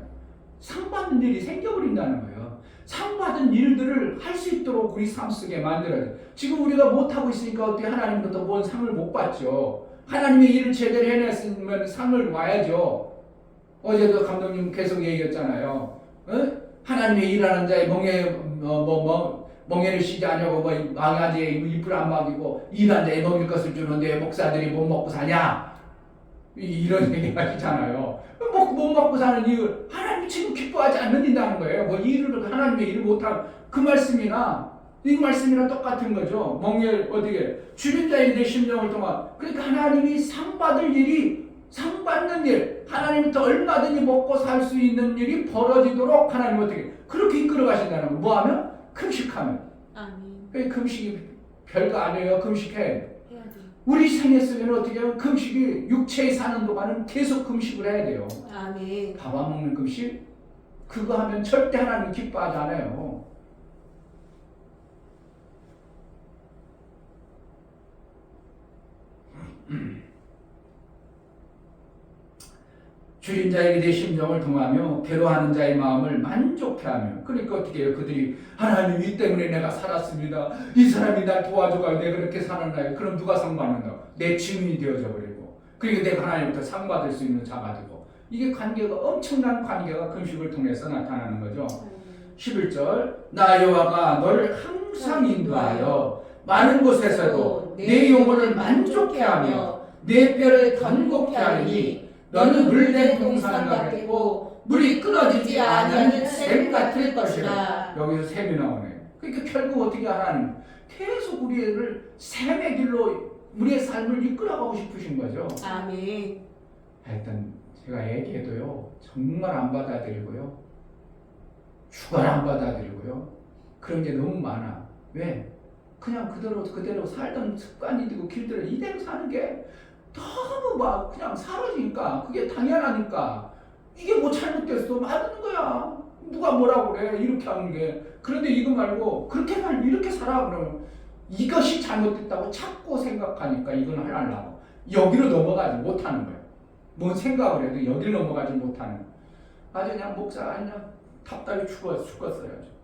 Speaker 1: 상 받는 일이 생겨버린다는 거예요. 상 받은 일들을 할 수 있도록 우리 삶 속에 만들어야 돼. 지금 우리가 못하고 있으니까 어떻게 하나님부터 뭔 상을 못 받죠. 하나님의 일을 제대로 해냈으면 상을 와야죠. 어제도 감독님 계속 얘기했잖아요. 하나님의 일하는 자의 멍에를 쉬지 않냐고 망아지에 잎을 안 먹이고 일한 자에 먹일 것을 주는데 목사들이 못 먹고 사냐? 이런 얘기 하시잖아요. 못 먹고 사는 이유 하나님이 지금 기뻐하지 않는다는 거예요. 일을 하나님의 일을 못하는 그 말씀이나 이 말씀이랑 똑같은 거죠. 멍에 어떻게 줄인 자의 내 심정을 통한 그러니까 하나님이 상 받을 일이 상 받는 일 하나님부터 얼마든지 먹고 살 수 있는 일이 벌어지도록 하나님 어떻게 그렇게 이끌어 가신다는 거. 뭐하면? 금식하면.
Speaker 2: 아멘.
Speaker 1: 금식이 별거 아니에요. 금식해.
Speaker 2: 해야 돼.
Speaker 1: 우리 생애 속에는 어떻게 하면 금식이 육체에 사는 동안은 계속 금식을 해야 돼요.
Speaker 2: 아멘.
Speaker 1: 밥 안 먹는 금식? 그거 하면 절대 하나님 기뻐하지 않아요. 줄인 자에게 내 심정을 통하며 괴로워하는 자의 마음을 만족해 하며 그러니까 어떻게 해요? 그들이 하나님 이 때문에 내가 살았습니다. 이 사람이 날 도와줘가 내가 그렇게 살았나요? 그럼 누가 상 받는다? 내 증인이 되어져 버리고 그러니까 내가 하나님부터 상 받을 수 있는 자가 되고 이게 관계가 엄청난 관계가 금식을 통해서 나타나는 거죠. 11절 나 여호와가 너를 항상 인도하여 많은 곳에서도 내 영혼을 만족해 하며 내 뼈를 건곡해 하리니 너는 물된 동산 같겠고 물이 끊어지지 아니하는 샘 같을 것이라. 여기서 샘이 나오네. 그러니까 결국 어떻게 하나님 계속 우리를 샘의 길로 우리의 삶을 이끌어가고 싶으신 거죠.
Speaker 2: 아멘.
Speaker 1: 하여튼 제가 얘기해도요 정말 안 받아들이고요 죽어라 안 받아들이고요 그런 게 너무 많아. 왜? 그냥 그대로 살던 습관이 되고 길대로 이대로 사는 게 너무 막 그냥 사라지니까 그게 당연하니까 이게 뭐 잘못됐어 맞는 거야. 누가 뭐라고 그래 이렇게 하는 게. 그런데 이거 말고 그렇게 말 이렇게 살아 그러면 이것이 잘못됐다고 자꾸 생각하니까 이건 하려고 여기로 넘어가지 못하는 거예요. 뭔 생각을 해도 여기로 넘어가지 못하는 아주 그냥 목사 그냥 답답해 죽었어요.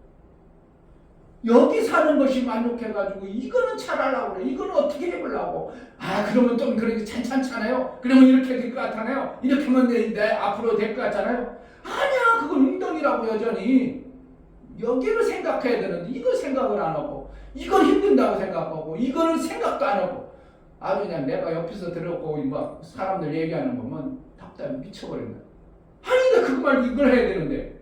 Speaker 1: 여기 사는 것이 만족해가지고 이거는 잘하려고 그래. 이거는 어떻게 해보려고. 그러면 좀 그렇게 괜찮잖아요. 그러면 이렇게 될 것 같잖아요. 이렇게 하면 내 앞으로 될 것 같잖아요. 아니야 그건 웅덩이라고 여전히. 여기를 생각해야 되는데 이걸 생각을 안 하고 이건 힘든다고 생각하고 이거는 생각도 안 하고 아주 그냥 내가 옆에서 들었고 막 사람들 얘기하는 거면 답답해 미쳐버린다. 아니 나 그거 말고 이걸 해야 되는데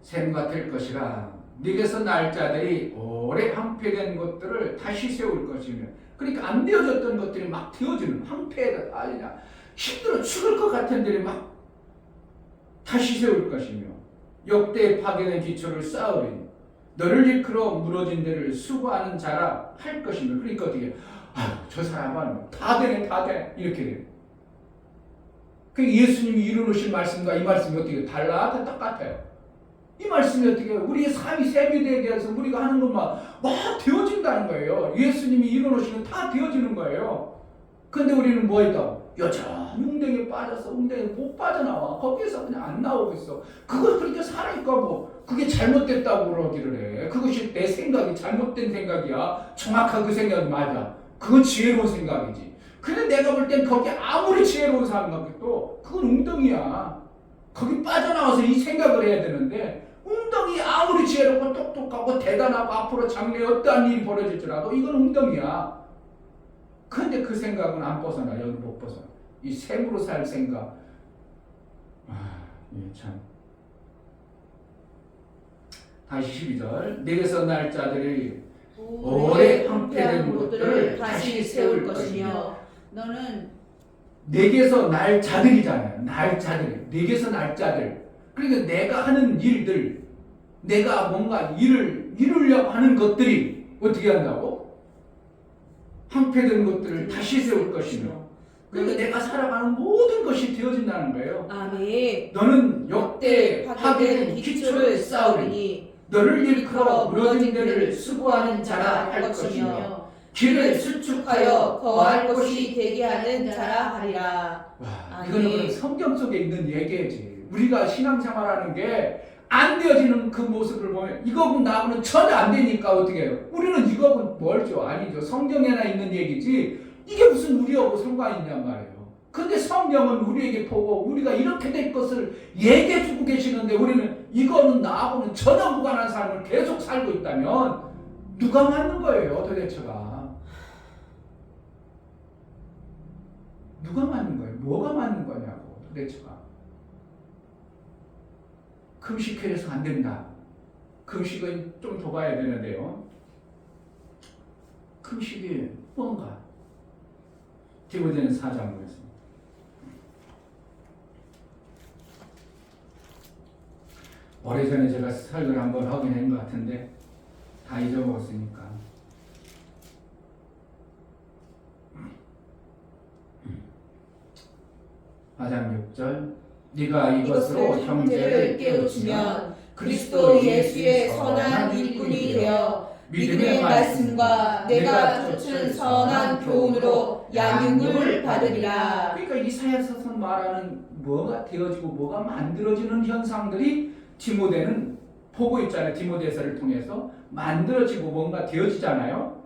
Speaker 1: 샘과 될 것이라 네게서 날 자들이 오래 황폐된 것들을 다시 세울 것이며 그러니까 안 되어졌던 것들이 막 되어지는 황폐다 아니냐 힘들어 죽을 것 같은 들이 막 다시 세울 것이며 역대의 파괴된 기초를 쌓으리니 너를 일컬어 무너진 데를 수고하는 자라 할 것이며 그러니까 어떻게 저 사람은 다 되네 이렇게 돼. 그 예수님이 이루신 말씀과 이 말씀이 어떻게 달라? 똑같아요. 이 말씀이 어떻게 우리의 삶이 샘이 되게 해서 우리가 하는 것만 막 되어진다는 거예요. 예수님이 이루어놓으시면 다 되어지는 거예요. 근데 우리는 뭐 했다고? 여전히 웅덩이에 빠져서 웅덩이에 못 빠져나와. 거기에서 그냥 안 나오고 있어. 그걸 그렇게 살아니까 뭐 그게 잘못됐다고 그러기를 해. 그것이 내 생각이 잘못된 생각이야. 정확한 그 생각이 맞아. 그건 지혜로운 생각이지. 근데 내가 볼 땐 거기 아무리 지혜로운 생각도 그건 웅덩이야. 거기 빠져나와서 이 생각을 해야 되는데 웅덩이 아무리 지혜롭고 똑똑하고 대단하고 앞으로 장래에 어떠한 일이 벌어질지라도 이건 웅덩이야. 근데 그 생각은 안 벗어나. 여기 못 벗어나. 이 샘으로 살 생각. 참. 다시 12절 내게서 날 자들이 오래 황폐된 것들을 다시 세울 것이며
Speaker 2: 너는
Speaker 1: 내게서 날 자들이잖아요. 날 자들. 내게서 날 자들. 그러니까 내가 하는 일들, 내가 뭔가 일을 이루려고 하는 것들이 어떻게 한다고? 황폐된 것들을 다시 세울 것이며. 그러니까 내가 살아가는 모든 것이 되어진다는 거예요.
Speaker 2: 아멘.
Speaker 1: 너는 역대 파괴된 기초를 쌓으리니 너를 일컬어 무너진 데를 수고하는 자라 할 것이며 길을 수축하여 거할 곳이 되게 하는 자라 하리라. 와, 이거는 그럼 성경 속에 있는 얘기지. 우리가 신앙생활하는 게 안 되어지는 그 모습을 보면 이거하고 나하고는 전혀 안 되니까 어떻게 해요? 우리는 이거하고 멀죠? 아니죠. 성경에나 있는 얘기지 이게 무슨 우리하고 상관이 있냔 말이에요. 근데 성경은 우리에게 보고 우리가 이렇게 될 것을 얘기해 주고 계시는데 우리는 이거는 나하고는 전혀 무관한 삶을 계속 살고 있다면 누가 맞는 거예요 도대체가? 누가 맞는 거예요? 뭐가 맞는 거냐고 도대체가. 금식해서 안 된다. 금식은 좀 더 봐야 되는데요. 금식이 뭔가? 디모데는 4장 보겠습니다. 오래전에 제가 설교를 한번 하긴 한 것 같은데 다 잊어먹었으니까. 4장 6절 네가 이것으로 형제를 깨우치면 그리스도 예수의 선한 일꾼이 되어 믿음의 말씀과 내가 쫓은 선한 교훈으로 양육을 받으리라. 그러니까 이사야서서 말하는 뭐가 되어지고 뭐가 만들어지는 현상들이 디모데는 보고 있잖아요. 디모데서를 통해서 만들어지고 뭔가 되어지잖아요.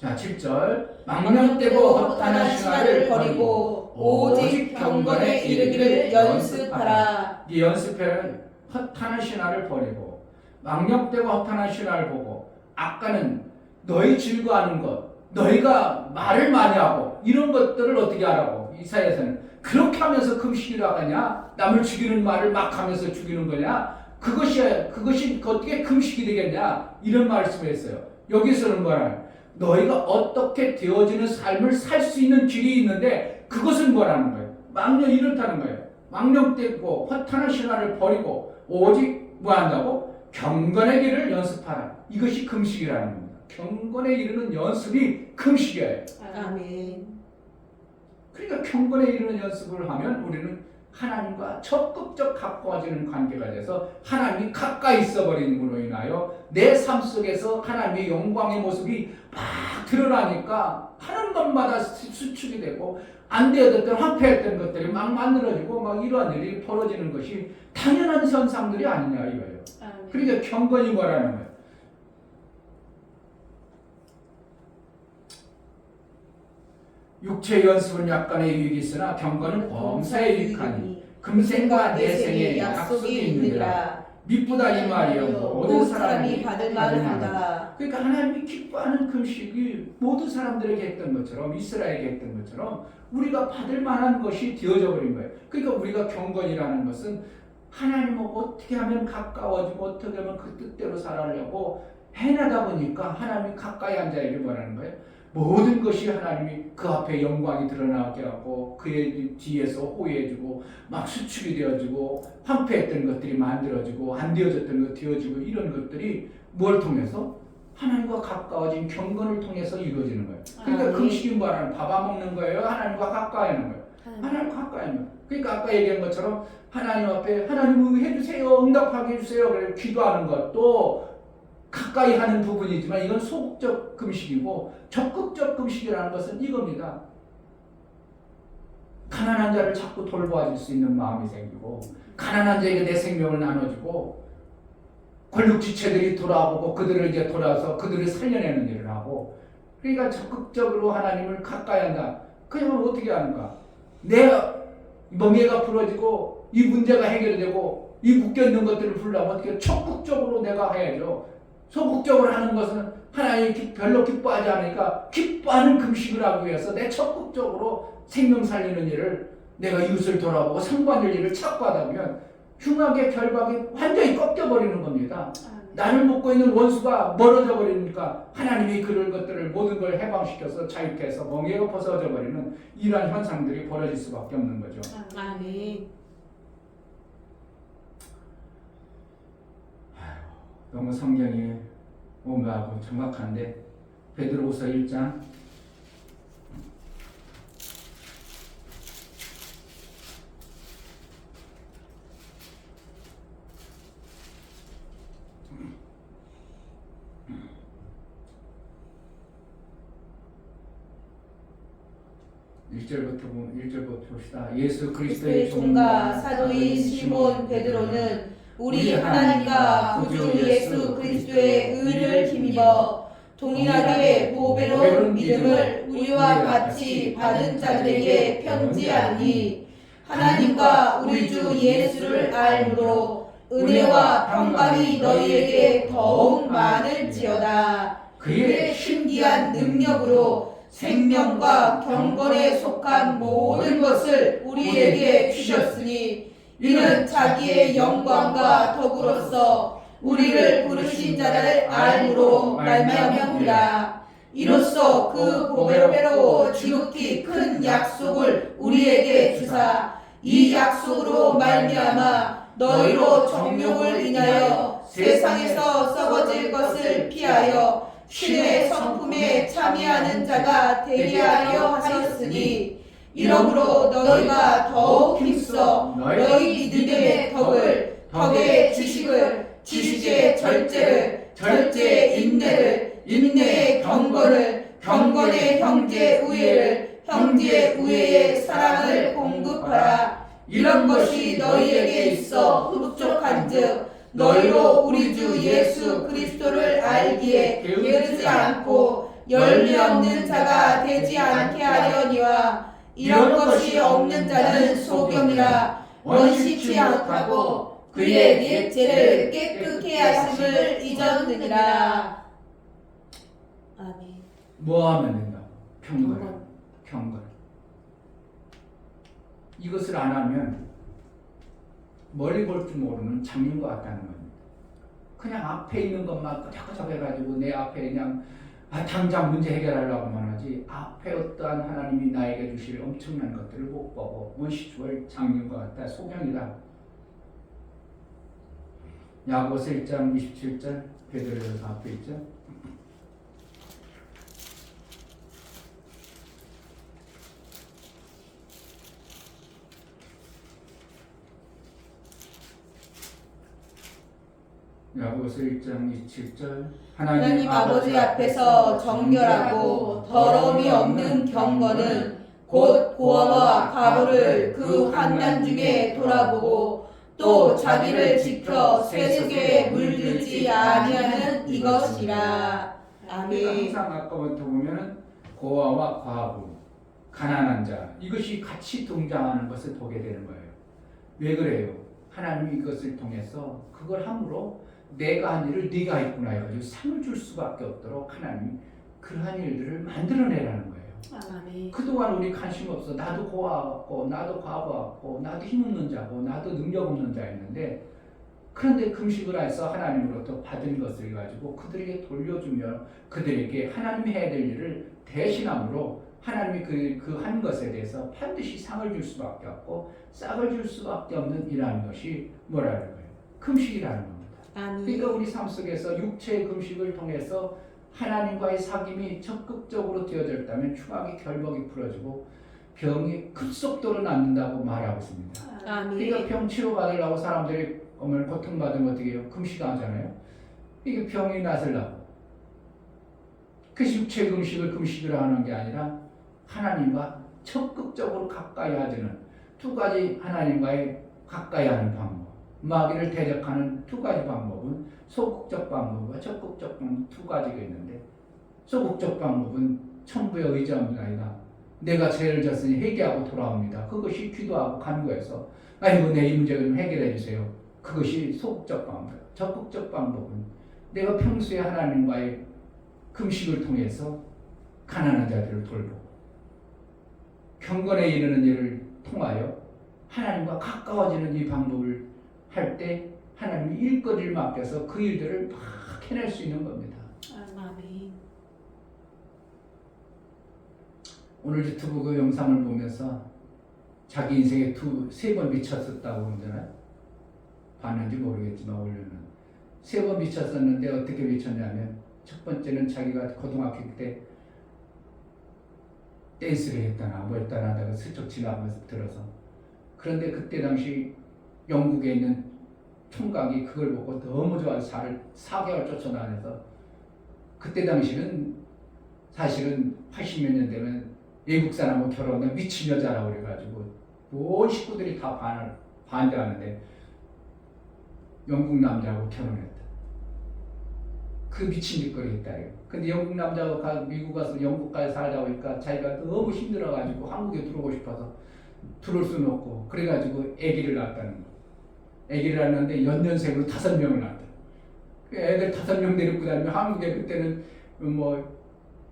Speaker 1: 자, 7절 망령되고 허탄한 신화를 버리고 오직 경건에 이르기를 연습하라. 이 연습회는 허탄한 신화를 버리고 망령되고 허탄한 신화를 보고 아까는 너희 즐거워하는 것 너희가 말을 많이 하고 이런 것들을 어떻게 하라고 이사야서는 그렇게 하면서 금식이라고 하냐? 남을 죽이는 말을 막 하면서 죽이는 거냐? 그것이 어떻게 금식이 되겠냐? 이런 말씀을 했어요. 여기서는 뭐라 너희가 어떻게 되어지는 삶을 살 수 있는 길이 있는데 그것은 뭐라는 거예요? 망령 이렇다는 거예요. 망령되고 허탄한 신화를 버리고 오직 뭐 한다고? 경건의 길을 연습하라. 이것이 금식이라는 겁니다. 경건에 이르는 연습이 금식이에요.
Speaker 2: 아멘.
Speaker 1: 그러니까 경건에 이르는 연습을 하면 우리는 하나님과 적극적 가까워지는 관계가 돼서 하나님이 가까이 있어버림으로 인하여 내 삶 속에서 하나님의 영광의 모습이 막 드러나니까 하는 것마다 수축이 되고 안 되었던 황폐했던 것들이 막 만들어지고 막 이러한 일이 벌어지는 것이 당연한 현상들이 아니냐 이거예요. 그러니까 경건이 뭐라는 거예요? 육체의 연습은 약간의 유익이 있으나 경건은 범사에 유익하니 금생과 내생에 약속이 있느니라. 미쁘다 이 말이요 모든 사람이 받을 말을 한다. 그러니까 하나님이 기뻐하는 금식이 모든 사람들에게 했던 것처럼 이스라엘에게 했던 것처럼 우리가 받을 만한 것이 되어져 버린 거예요. 그러니까 우리가 경건이라는 것은 하나님을 어떻게 하면 가까워지고 어떻게 하면 그 뜻대로 살아가려고 해나다 보니까 하나님이 가까이 앉아 있기를 원하는 거예요. 모든 것이 하나님이 그 앞에 영광이 드러나게 하고 그의 뒤에서 호위해주고 막 수축이 되어지고 황폐했던 것들이 만들어지고 안 되어졌던 것 되어지고 이런 것들이 뭘 통해서? 하나님과 가까워진 경건을 통해서 이루어지는 거예요. 그러니까 금식이 뭐라는 밥 안 먹는 거예요? 하나님과 가까이 하는 거예요. 하나님과 가까이 하는 거예요. 그러니까 아까 얘기한 것처럼 하나님 앞에 하나님 해주세요 응답하게 해주세요 그래 기도하는 것도 가까이 하는 부분이지만 이건 소극적 금식이고 적극적 금식이라는 것은 이겁니다. 가난한 자를 자꾸 돌보아줄 수 있는 마음이 생기고 가난한 자에게 내 생명을 나눠주고 권력지체들이 돌아보고 그들을 이제 돌아서 그들을 살려내는 일을 하고 그러니까 적극적으로 하나님을 가까이 한다. 그러면 어떻게 하는가? 내 멍에가 부러지고 이 문제가 해결되고 이 묶여있는 것들을 풀려면 어떻게 적극적으로 내가 해야죠. 소극적으로 하는 것은 하나님이 별로 기뻐하지 않으니까 기뻐하는 금식을 하기 위해서 내 적극적으로 생명 살리는 일을 내가 이웃을 돌아보고 상관할 일을 찾고 하다 보면 흉악의 결박이 완전히 꺾여버리는 겁니다. 나를 묶고 있는 원수가 멀어져 버리니까 하나님이 그런 것들을 모든 걸 해방시켜서 자유케 해서 멍에가 벗어져 버리는 이러한 현상들이 벌어질 수밖에 없는 거죠.
Speaker 2: 아멘.
Speaker 1: 너무 성경이 오묘하고 정확한데 베드로후서 1장 1절부터 봅시다. 예수
Speaker 2: 그리스도의
Speaker 1: 그리스도의
Speaker 2: 종과 사도인 시몬 베드로는 우리 하나님과 구주 예수 그리스도의 의를 힘입어 동일하게 보배로운 믿음을 우리와 같이 받은 자들에게 편지하니 하나님과 우리 주 예수를 알므로 은혜와 평강이 너희에게 더욱 많을지어다. 그의 신기한 능력으로 생명과 경건에 속한 모든 것을 우리에게 주셨으니 이는 자기의 영광과 덕으로서 우리를 부르신 자를 알므로 말미암음이라. 이로써 그 보배로워 지극히 큰 약속을 우리에게 주사 이 약속으로 말미암아 너희로 정욕을 인하여 세상에서 썩어질 것을 피하여 신의 성품에 참여하는 자가 되게 하려 하였으니 이러므로 너희가 더욱 힘써 너희 믿음의 덕을 덕의 지식을 지식의 절제를 절제의 인내를 인내의 경건을 경건의 형제 우애를 형제 우애의 사랑을 공급하라. 이런 것이 너희에게 있어 흡족한즉 너희로 우리 주 예수 그리스도를 알기에 게으르지 않고 열매 없는 자가 되지 않게 하려니와 이런 것이 없는 자는 소경이라 원시치 않고 그의 넷째를 깨끗게 하심을 잊었느니라. 아멘.
Speaker 1: 뭐 하면 된다? 경건. 이것을 안 하면 멀리 볼 줄 모르는 장인 것 같다는 겁니다. 그냥 앞에 있는 것만 끄적끄적 해가지고 내 앞에 그냥 당장 문제 해결하려고만 하지 앞에 어떠한 하나님이 나에게 주실 엄청난 것들을 못 보고 원시추월 장인 것 같다. 소경이다. 야고보서 1장 27절 베드로서 앞에 있죠. 야고보서 1장 27절
Speaker 2: 하나님 아버지 앞에서 정결하고 더러움이 없는 경건은 곧 고아와 과부를 그 환난 중에 돌아보고 또 자기를 지켜 세속에 물들지 아니하는 이것이라. 아멘.
Speaker 1: 항상 아까부터 보면은 고아와 과부, 가난한 자 이것이 같이 등장하는 것을 보게 되는 거예요. 왜 그래요? 하나님이 이것을 통해서 그걸 함으로 내가 한 일을 네가 했구나 해가지고 상을 줄 수밖에 없도록 하나님이 그러한 일들을 만들어내라는 거예요.
Speaker 2: 아멘.
Speaker 1: 그동안 우리 관심 없어. 나도 고아 같고 나도 과부 같고 나도 힘없는 자고 나도 능력 없는 자였는데 그런데 금식을 해서 하나님으로부터 받은 것을 가지고 그들에게 돌려주며 그들에게 하나님이 해야 될 일을 대신함으로 하나님이 그 한 것에 대해서 반드시 상을 줄 수밖에 없고 싹을 줄 수밖에 없는 이라는 것이 뭐라는 거예요? 금식이라는 겁니다. 그러니까 우리 삶 속에서 육체의 금식을 통해서 하나님과의 사귐이 적극적으로 되어졌다면 추악의 결박이 풀어지고 병이 급속도로 낫는다고 말하고 있습니다. 그러니까 병 치료받으려고 사람들이 오늘 고통받으면 어떻게 해요? 금식하잖아요. 이게 병이 낫으려고. 그래서 육체 금식을 하는 게 아니라 하나님과 적극적으로 가까이 하자는 두 가지 하나님과의 가까이 하는 방법. 마귀를 대적하는 두 가지 방법은 소극적 방법과 적극적 방법 두 가지가 있는데 소극적 방법은 천부에 의지함이 아니라 내가 죄를 졌으니 회개하고 돌아옵니다. 그것이 기도하고 간구해서 아이고 내 이 문제 좀 해결해 주세요. 그것이 소극적 방법. 적극적 방법은 내가 평소에 하나님과의 금식을 통해서 가난한 자들을 돌보고 경건에 이르는 일을 통하여 하나님과 가까워지는 이 방법을 할 때 하나님이 일거리를 맡겨서 그 일들을 막 해낼 수 있는 겁니다.
Speaker 2: 아멘.
Speaker 1: 오늘 유튜브 그 영상을 보면서 자기 인생에 세 번 미쳤었다고 그러잖아요. 봤는지 모르겠지만 원래는 3번 미쳤었는데 어떻게 미쳤냐면 첫 번째는 자기가 고등학교 때 댄스를 했다나 뭐 했다나 하다가 슬쩍 지나가면서 들어서 그런데 그때 당시 영국에 있는 총각이 그걸 보고 너무 좋아해서 4개월 쫓아다녀서 그때 당시는 사실은 80몇 년 되면 외국 사람하고 결혼한 미친 여자라고 그래가지고 온 식구들이 다 반대하는데 영국 남자하고 결혼했다. 그 미친 짓거리 있다. 근데 영국 남자가 미국 가서 영국 가서 살다 보니까 자기가 너무 힘들어가지고 한국에 들어오고 싶어서 들어올 수는 없고 그래가지고 아기를 낳았다는 거. 아기를 낳았는데 연년생으로 5명을 낳았다. 애들 5명 데리고 다니면 한국에 그때는 뭐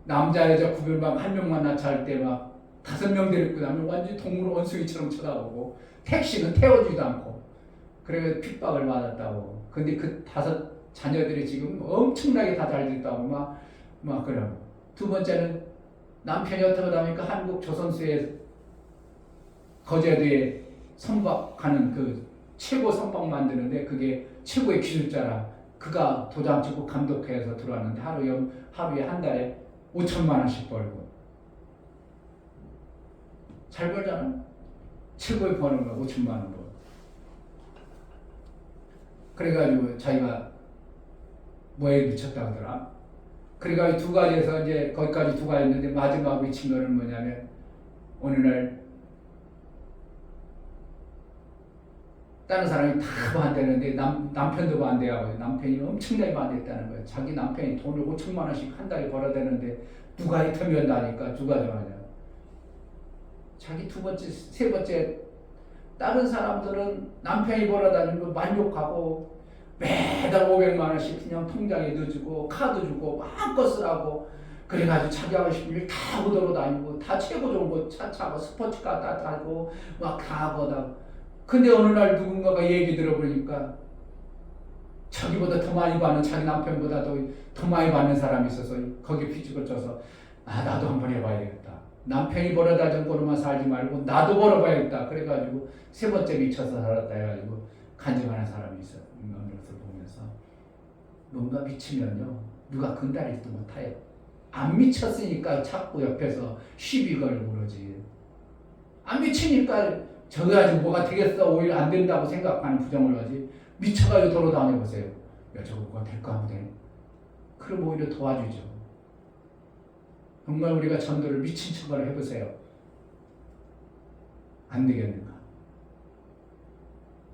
Speaker 1: 남자 여자 구별 막 1명만 낳자 때 막 5명 데리고 다니면 완전 동물 원숭이처럼 쳐다보고 택시는 태워주지도 않고 그래서 핍박을 받았다고. 근데 그 5 자녀들이 지금 엄청나게 다 잘 됐다고 막 그러고. 두 번째는 남편이 어떻게 하니까 한국 조선수의 거제도에 선박하는 그 최고 선박 만드는데 그게 최고의 기술자라 그가 도장 찍고 감독해서 들어왔는데 하루에 한 달에 5천만 원씩 벌고 잘 벌잖아. 최고의 버는 거 5천만 원 벌고. 그래가지고 자기가 뭐에 미쳤다 하더라. 그래가지고 2가지에서 이제 거기까지 2가지 있는데 마지막 미친 거는 뭐냐면 어느 날 다른 사람이 다 반대하는데 남편도 반대하고 남편이 엄청나게 반대했다는 거예요. 자기 남편이 돈을 5천만 원씩 한 달에 벌어야 되는데 누가 이터면 나니까 누가 정하냐. 자기 2번째, 3번째 다른 사람들은 남편이 벌어다니는 거 만족하고 매달 500만 원씩 그냥 통장에 넣어주고 카드 주고 마음껏 쓰라고 그래가지고 자기 하고 싶은 일 다 보도록 다니고 다 최고 좋은 거 차 차고 스포츠카 다 타고 막 다 보다. 근데 어느 날 누군가가 얘기 들어보니까 자기보다 더 많이 받는 자기 남편보다도 더 많이 받는 사람이 있어서 거기에 피죽을 쪄서 나도 한번 해봐야 되겠다. 남편이 벌어다 준 거로만 살지 말고 나도 벌어봐야겠다. 그래가지고 3번째 미쳐서 살았다 해가지고 간증하는 사람이 있어요. 이런 것을 보면서 뭔가 미치면요 누가 근다리도 못해요. 안 미쳤으니까 자꾸 옆에서 시비 걸고 그러지. 안 미치니까 저거 가지고 뭐가 되겠어 오히려 안 된다고 생각하는 부정을 하지. 미쳐가지고 돌아다녀보세요. 야 저거 뭐가 될까 하면 돼. 그럼 오히려 도와주죠. 정말 우리가 전도를 미친 척을 해보세요. 안 되겠는가?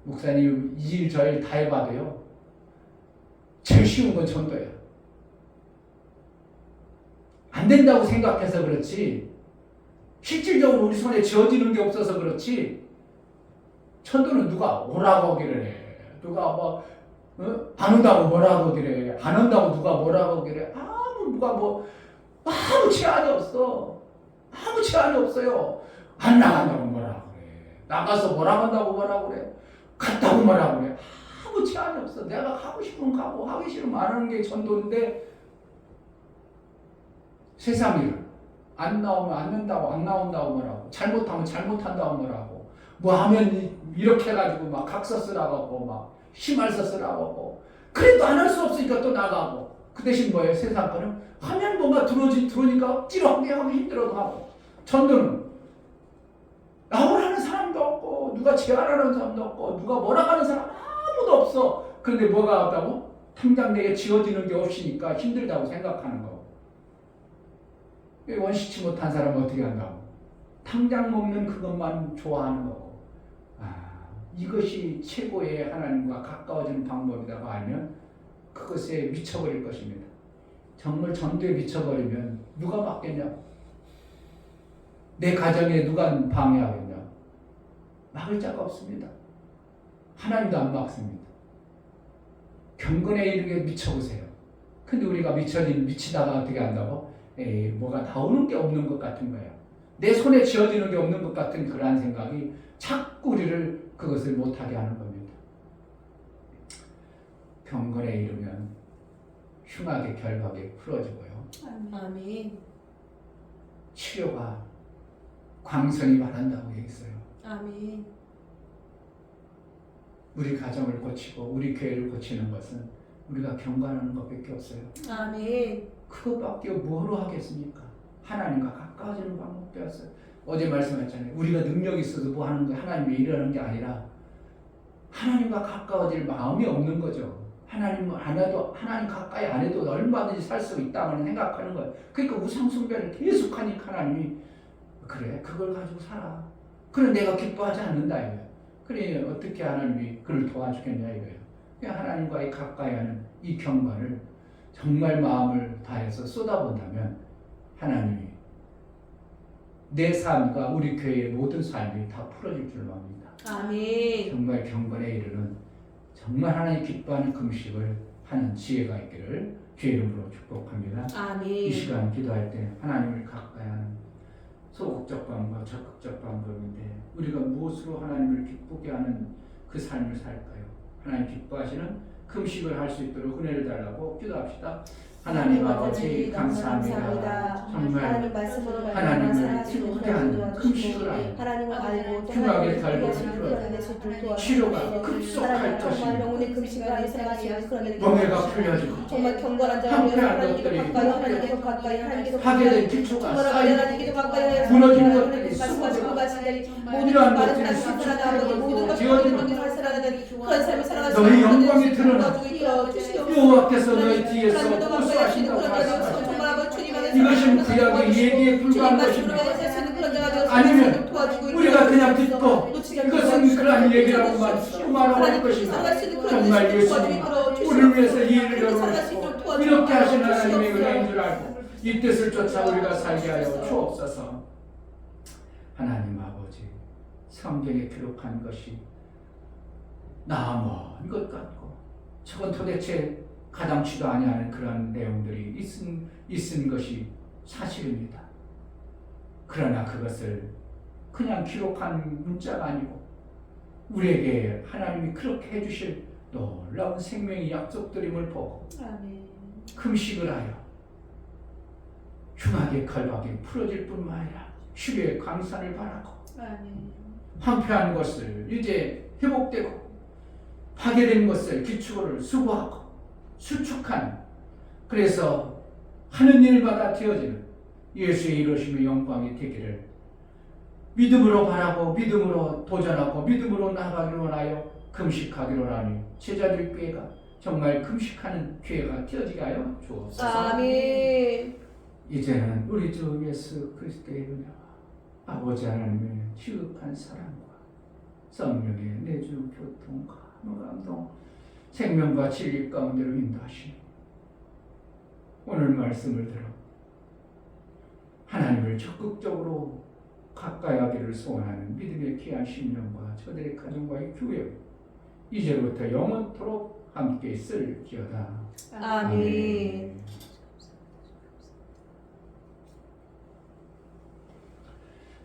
Speaker 1: 목사님 이 일 저 일 다 해봐도요 제일 쉬운 건 전도야. 안 된다고 생각해서 그렇지 실질적으로 우리 손에 쥐어지는 게 없어서 그렇지 전도는 누가 오라고 하기를 해. 누가 안 온다고 뭐라고 하기를 해. 안 온다고 누가 뭐라고 하기를 해. 아무 제한이 없어. 아무 제한이 없어요. 안 나간다고 뭐라고 그래. 나가서 뭐라고 한다고 뭐라고 그래. 갔다고 뭐라고 그래. 아무 제한이 없어. 내가 가고 싶으면 가고 하기 싫으면 안 하는 게 전도인데 세상 일 안 나오면 안 된다고 안 나온다고 뭐라고 잘못하면 잘못한다고 뭐라고 뭐 하면 이렇게 해가지고 막 각서 쓰라고 하고 막 심할서 쓰라고 하고 그래도 안 할 수 없으니까 또 나가고 그 대신 뭐예요? 세상 거는 하면 뭔가 들어오니까 억지로 하기 힘들어도 하고 전도는 나오라는 사람도 없고 누가 제안하는 사람도 없고 누가 뭐라고 하는 사람 아무도 없어. 그런데 뭐가 없다고? 당장 내게 지어지는 게 없으니까 힘들다고 생각하는 거고 원시치 못한 사람은 어떻게 한다고? 당장 먹는 그것만 좋아하는 거고 이것이 최고의 하나님과 가까워지는 방법이라고 알면 그것에 미쳐버릴 것입니다. 정말 전도에 미쳐버리면 누가 막겠냐? 내 가정에 누가 방해하겠냐? 막을 자가 없습니다. 하나님도 안 막습니다. 경건에 이르게 미쳐보세요. 근데 우리가 미치다가 어떻게 한다고? 뭐가 나오는 게 없는 것 같은 거야. 내 손에 쥐어지는 게 없는 것 같은 그러한 생각이 자꾸 우리를 그것을 못하게 하는 겁니다. 경건에 이르면 흉악의 결박에 풀어지고요.
Speaker 2: 아멘.
Speaker 1: 치료가 광선이 바란다고 얘기했어요.
Speaker 2: 아멘.
Speaker 1: 우리 가정을 고치고 우리 교회를 고치는 것은 우리가 경건하는 것밖에 없어요.
Speaker 2: 아멘.
Speaker 1: 그것밖에 뭐로 하겠습니까? 하나님과 가까워지는 방법이었어요. 어제 말씀했잖아요. 우리가 능력이 있어서 뭐 하는 거 하나님이 일하는 게 아니라 하나님과 가까워질 마음이 없는 거죠. 하나님 가까이 안 해도 얼마든지 살 수 있다고 생각하는 거예요. 그러니까 우상 숭배를 계속하니까 하나님이 그래, 그걸 가지고 살아. 그래, 내가 기뻐하지 않는다 이거야. 그래, 어떻게 하나님이 그를 도와주겠냐 이거야. 그냥 하나님과의 가까이 하는 이 경건을 정말 마음을 다해서 쏟아본다면 하나님이 내 삶과 우리 교회의 모든 삶이 다 풀어질 줄로 압니다.
Speaker 2: 아멘.
Speaker 1: 정말 경건에 이르는 정말 하나님 기뻐하는 금식을 하는 지혜가 있기를 주의 이름으로 축복합니다. 이
Speaker 2: 아멘.
Speaker 1: 시간 기도할 때 하나님을 가까이 하는 소극적 방법, 적극적 방법인데 우리가 무엇으로 하나님을 기쁘게 하는 그 삶을 살까요? 하나님 기뻐하시는 금식을 할 수 있도록 은혜를 달라고 기도합시다. 하나님 아버지 감사합니다. 정말
Speaker 2: 하나님 말씀으로
Speaker 1: 하나님을 기쁘게 하는 금식을 하여
Speaker 2: 하나님을 알고
Speaker 1: 흉악의 달고 치료가
Speaker 2: 정말
Speaker 1: 급속할 것이니
Speaker 2: 영혼의 금식을 하여 생각하시는 그런 일이
Speaker 1: 멍해가 풀려지고
Speaker 2: 정말 경건한 자가 되어
Speaker 1: 황폐한
Speaker 2: 하나님께서
Speaker 1: 것들이
Speaker 2: 가까이 하나님께서 가까이 하나님께서
Speaker 1: 파괴된 기초가
Speaker 2: 정말
Speaker 1: 쌓이고
Speaker 2: 하나님께서 가까이
Speaker 1: 무너진 것들이
Speaker 2: 말씀하시고 가시니 모든
Speaker 1: 이러한
Speaker 2: 바른
Speaker 1: 것들이
Speaker 2: 삶을
Speaker 1: 수축하고
Speaker 2: 살아가고 모든 것들이
Speaker 1: 지어지고
Speaker 2: 모든 것을 살아가는 그런 삶을 살아가시는
Speaker 1: 너희 영광이 드러나
Speaker 2: 주시옵소서.
Speaker 1: 여호와께서 너희 뒤에서
Speaker 2: 하나님도 가까이 하시는
Speaker 1: 보수하신다고
Speaker 2: 그런 자가 되어서
Speaker 1: 말씀하셨다.
Speaker 2: 정말 아버지 주님 안에서
Speaker 1: 이것은 구약의 예기에 불과한 것입니다. 아니면 우리가 그냥 듣고 이것은 그러한 얘기라고만 수많은 할 것입니다. 정말 예수님 우리를 위해서 예를 열어놓고 이렇게 하신 하나님의 은혜인 줄 알고 이 뜻을 쫓아 우리가 살게 하여 주옵소서. 하나님 아버지 성경에 기록한 것이 나먼 것 같고 저건 도대체 가당치도 아니하는 그런 내용들이 있은 것이 사실입니다. 그러나 그것을 그냥 기록한 문자가 아니고 우리에게 하나님이 그렇게 해주실 놀라운 생명의 약속드림을 보고
Speaker 2: 아멘.
Speaker 1: 금식을 하여 흉악의 결박이 풀어질 뿐만 아니라 주의 강산을 바라고
Speaker 2: 아멘.
Speaker 1: 황폐한 것을 이제 회복되고 파괴된 것을 기초를 수고하고 수축하는 그래서 하는 일마다 되어지는 예수의 이루심의 영광이 되기를 믿음으로 바라고 믿음으로 도전하고 믿음으로 나아가기를 원하여 금식하기를 하니 제자들 교회가 정말 금식하는 교회가 되어지게 하여 주옵소서.
Speaker 2: 아멘.
Speaker 1: 이제는 우리 주 예수 그리스도의 은혜와 아버지 하나님의 지극한 사랑과 성령의 내주 교통과 감동 생명과 진리 가운데로 인도하시니 오늘 말씀을 들어 하나님을 적극적으로 가까이 하기를 소원하는 믿음의 귀한 심령과 저들의 가정과의 교회 이제부터 영원토록 함께 있을지어다.
Speaker 2: 아멘.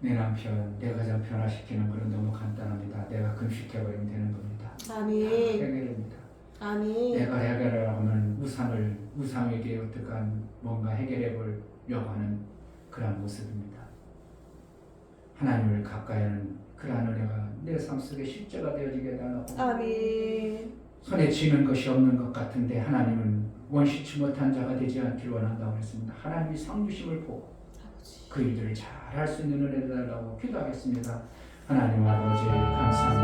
Speaker 1: 내 남편, 내 가정 변화시키는 것은 너무 간단합니다. 내가 금식해버리면 되는 겁니다.
Speaker 2: 아멘.
Speaker 1: 해결입니다.
Speaker 2: 아멘.
Speaker 1: 내가 해결을 하면 우상에게 어떠한 뭔가 해결해 보려고 하는 그런 모습입니다. 하나님을 가까이 하는 그러한 은혜가 내 삶 속에 실제가 되어지게 달라고.
Speaker 2: 아멘.
Speaker 1: 손에 쥐는 것이 없는 것 같은데 하나님은 원시치 못한 자가 되지 않기를 원한다고 했습니다. 하나님이 상주심을 보고 그 일들을 잘 할 수 있는 은혜를 달라고 기도하겠습니다. 하나님 아버지 감사합니다.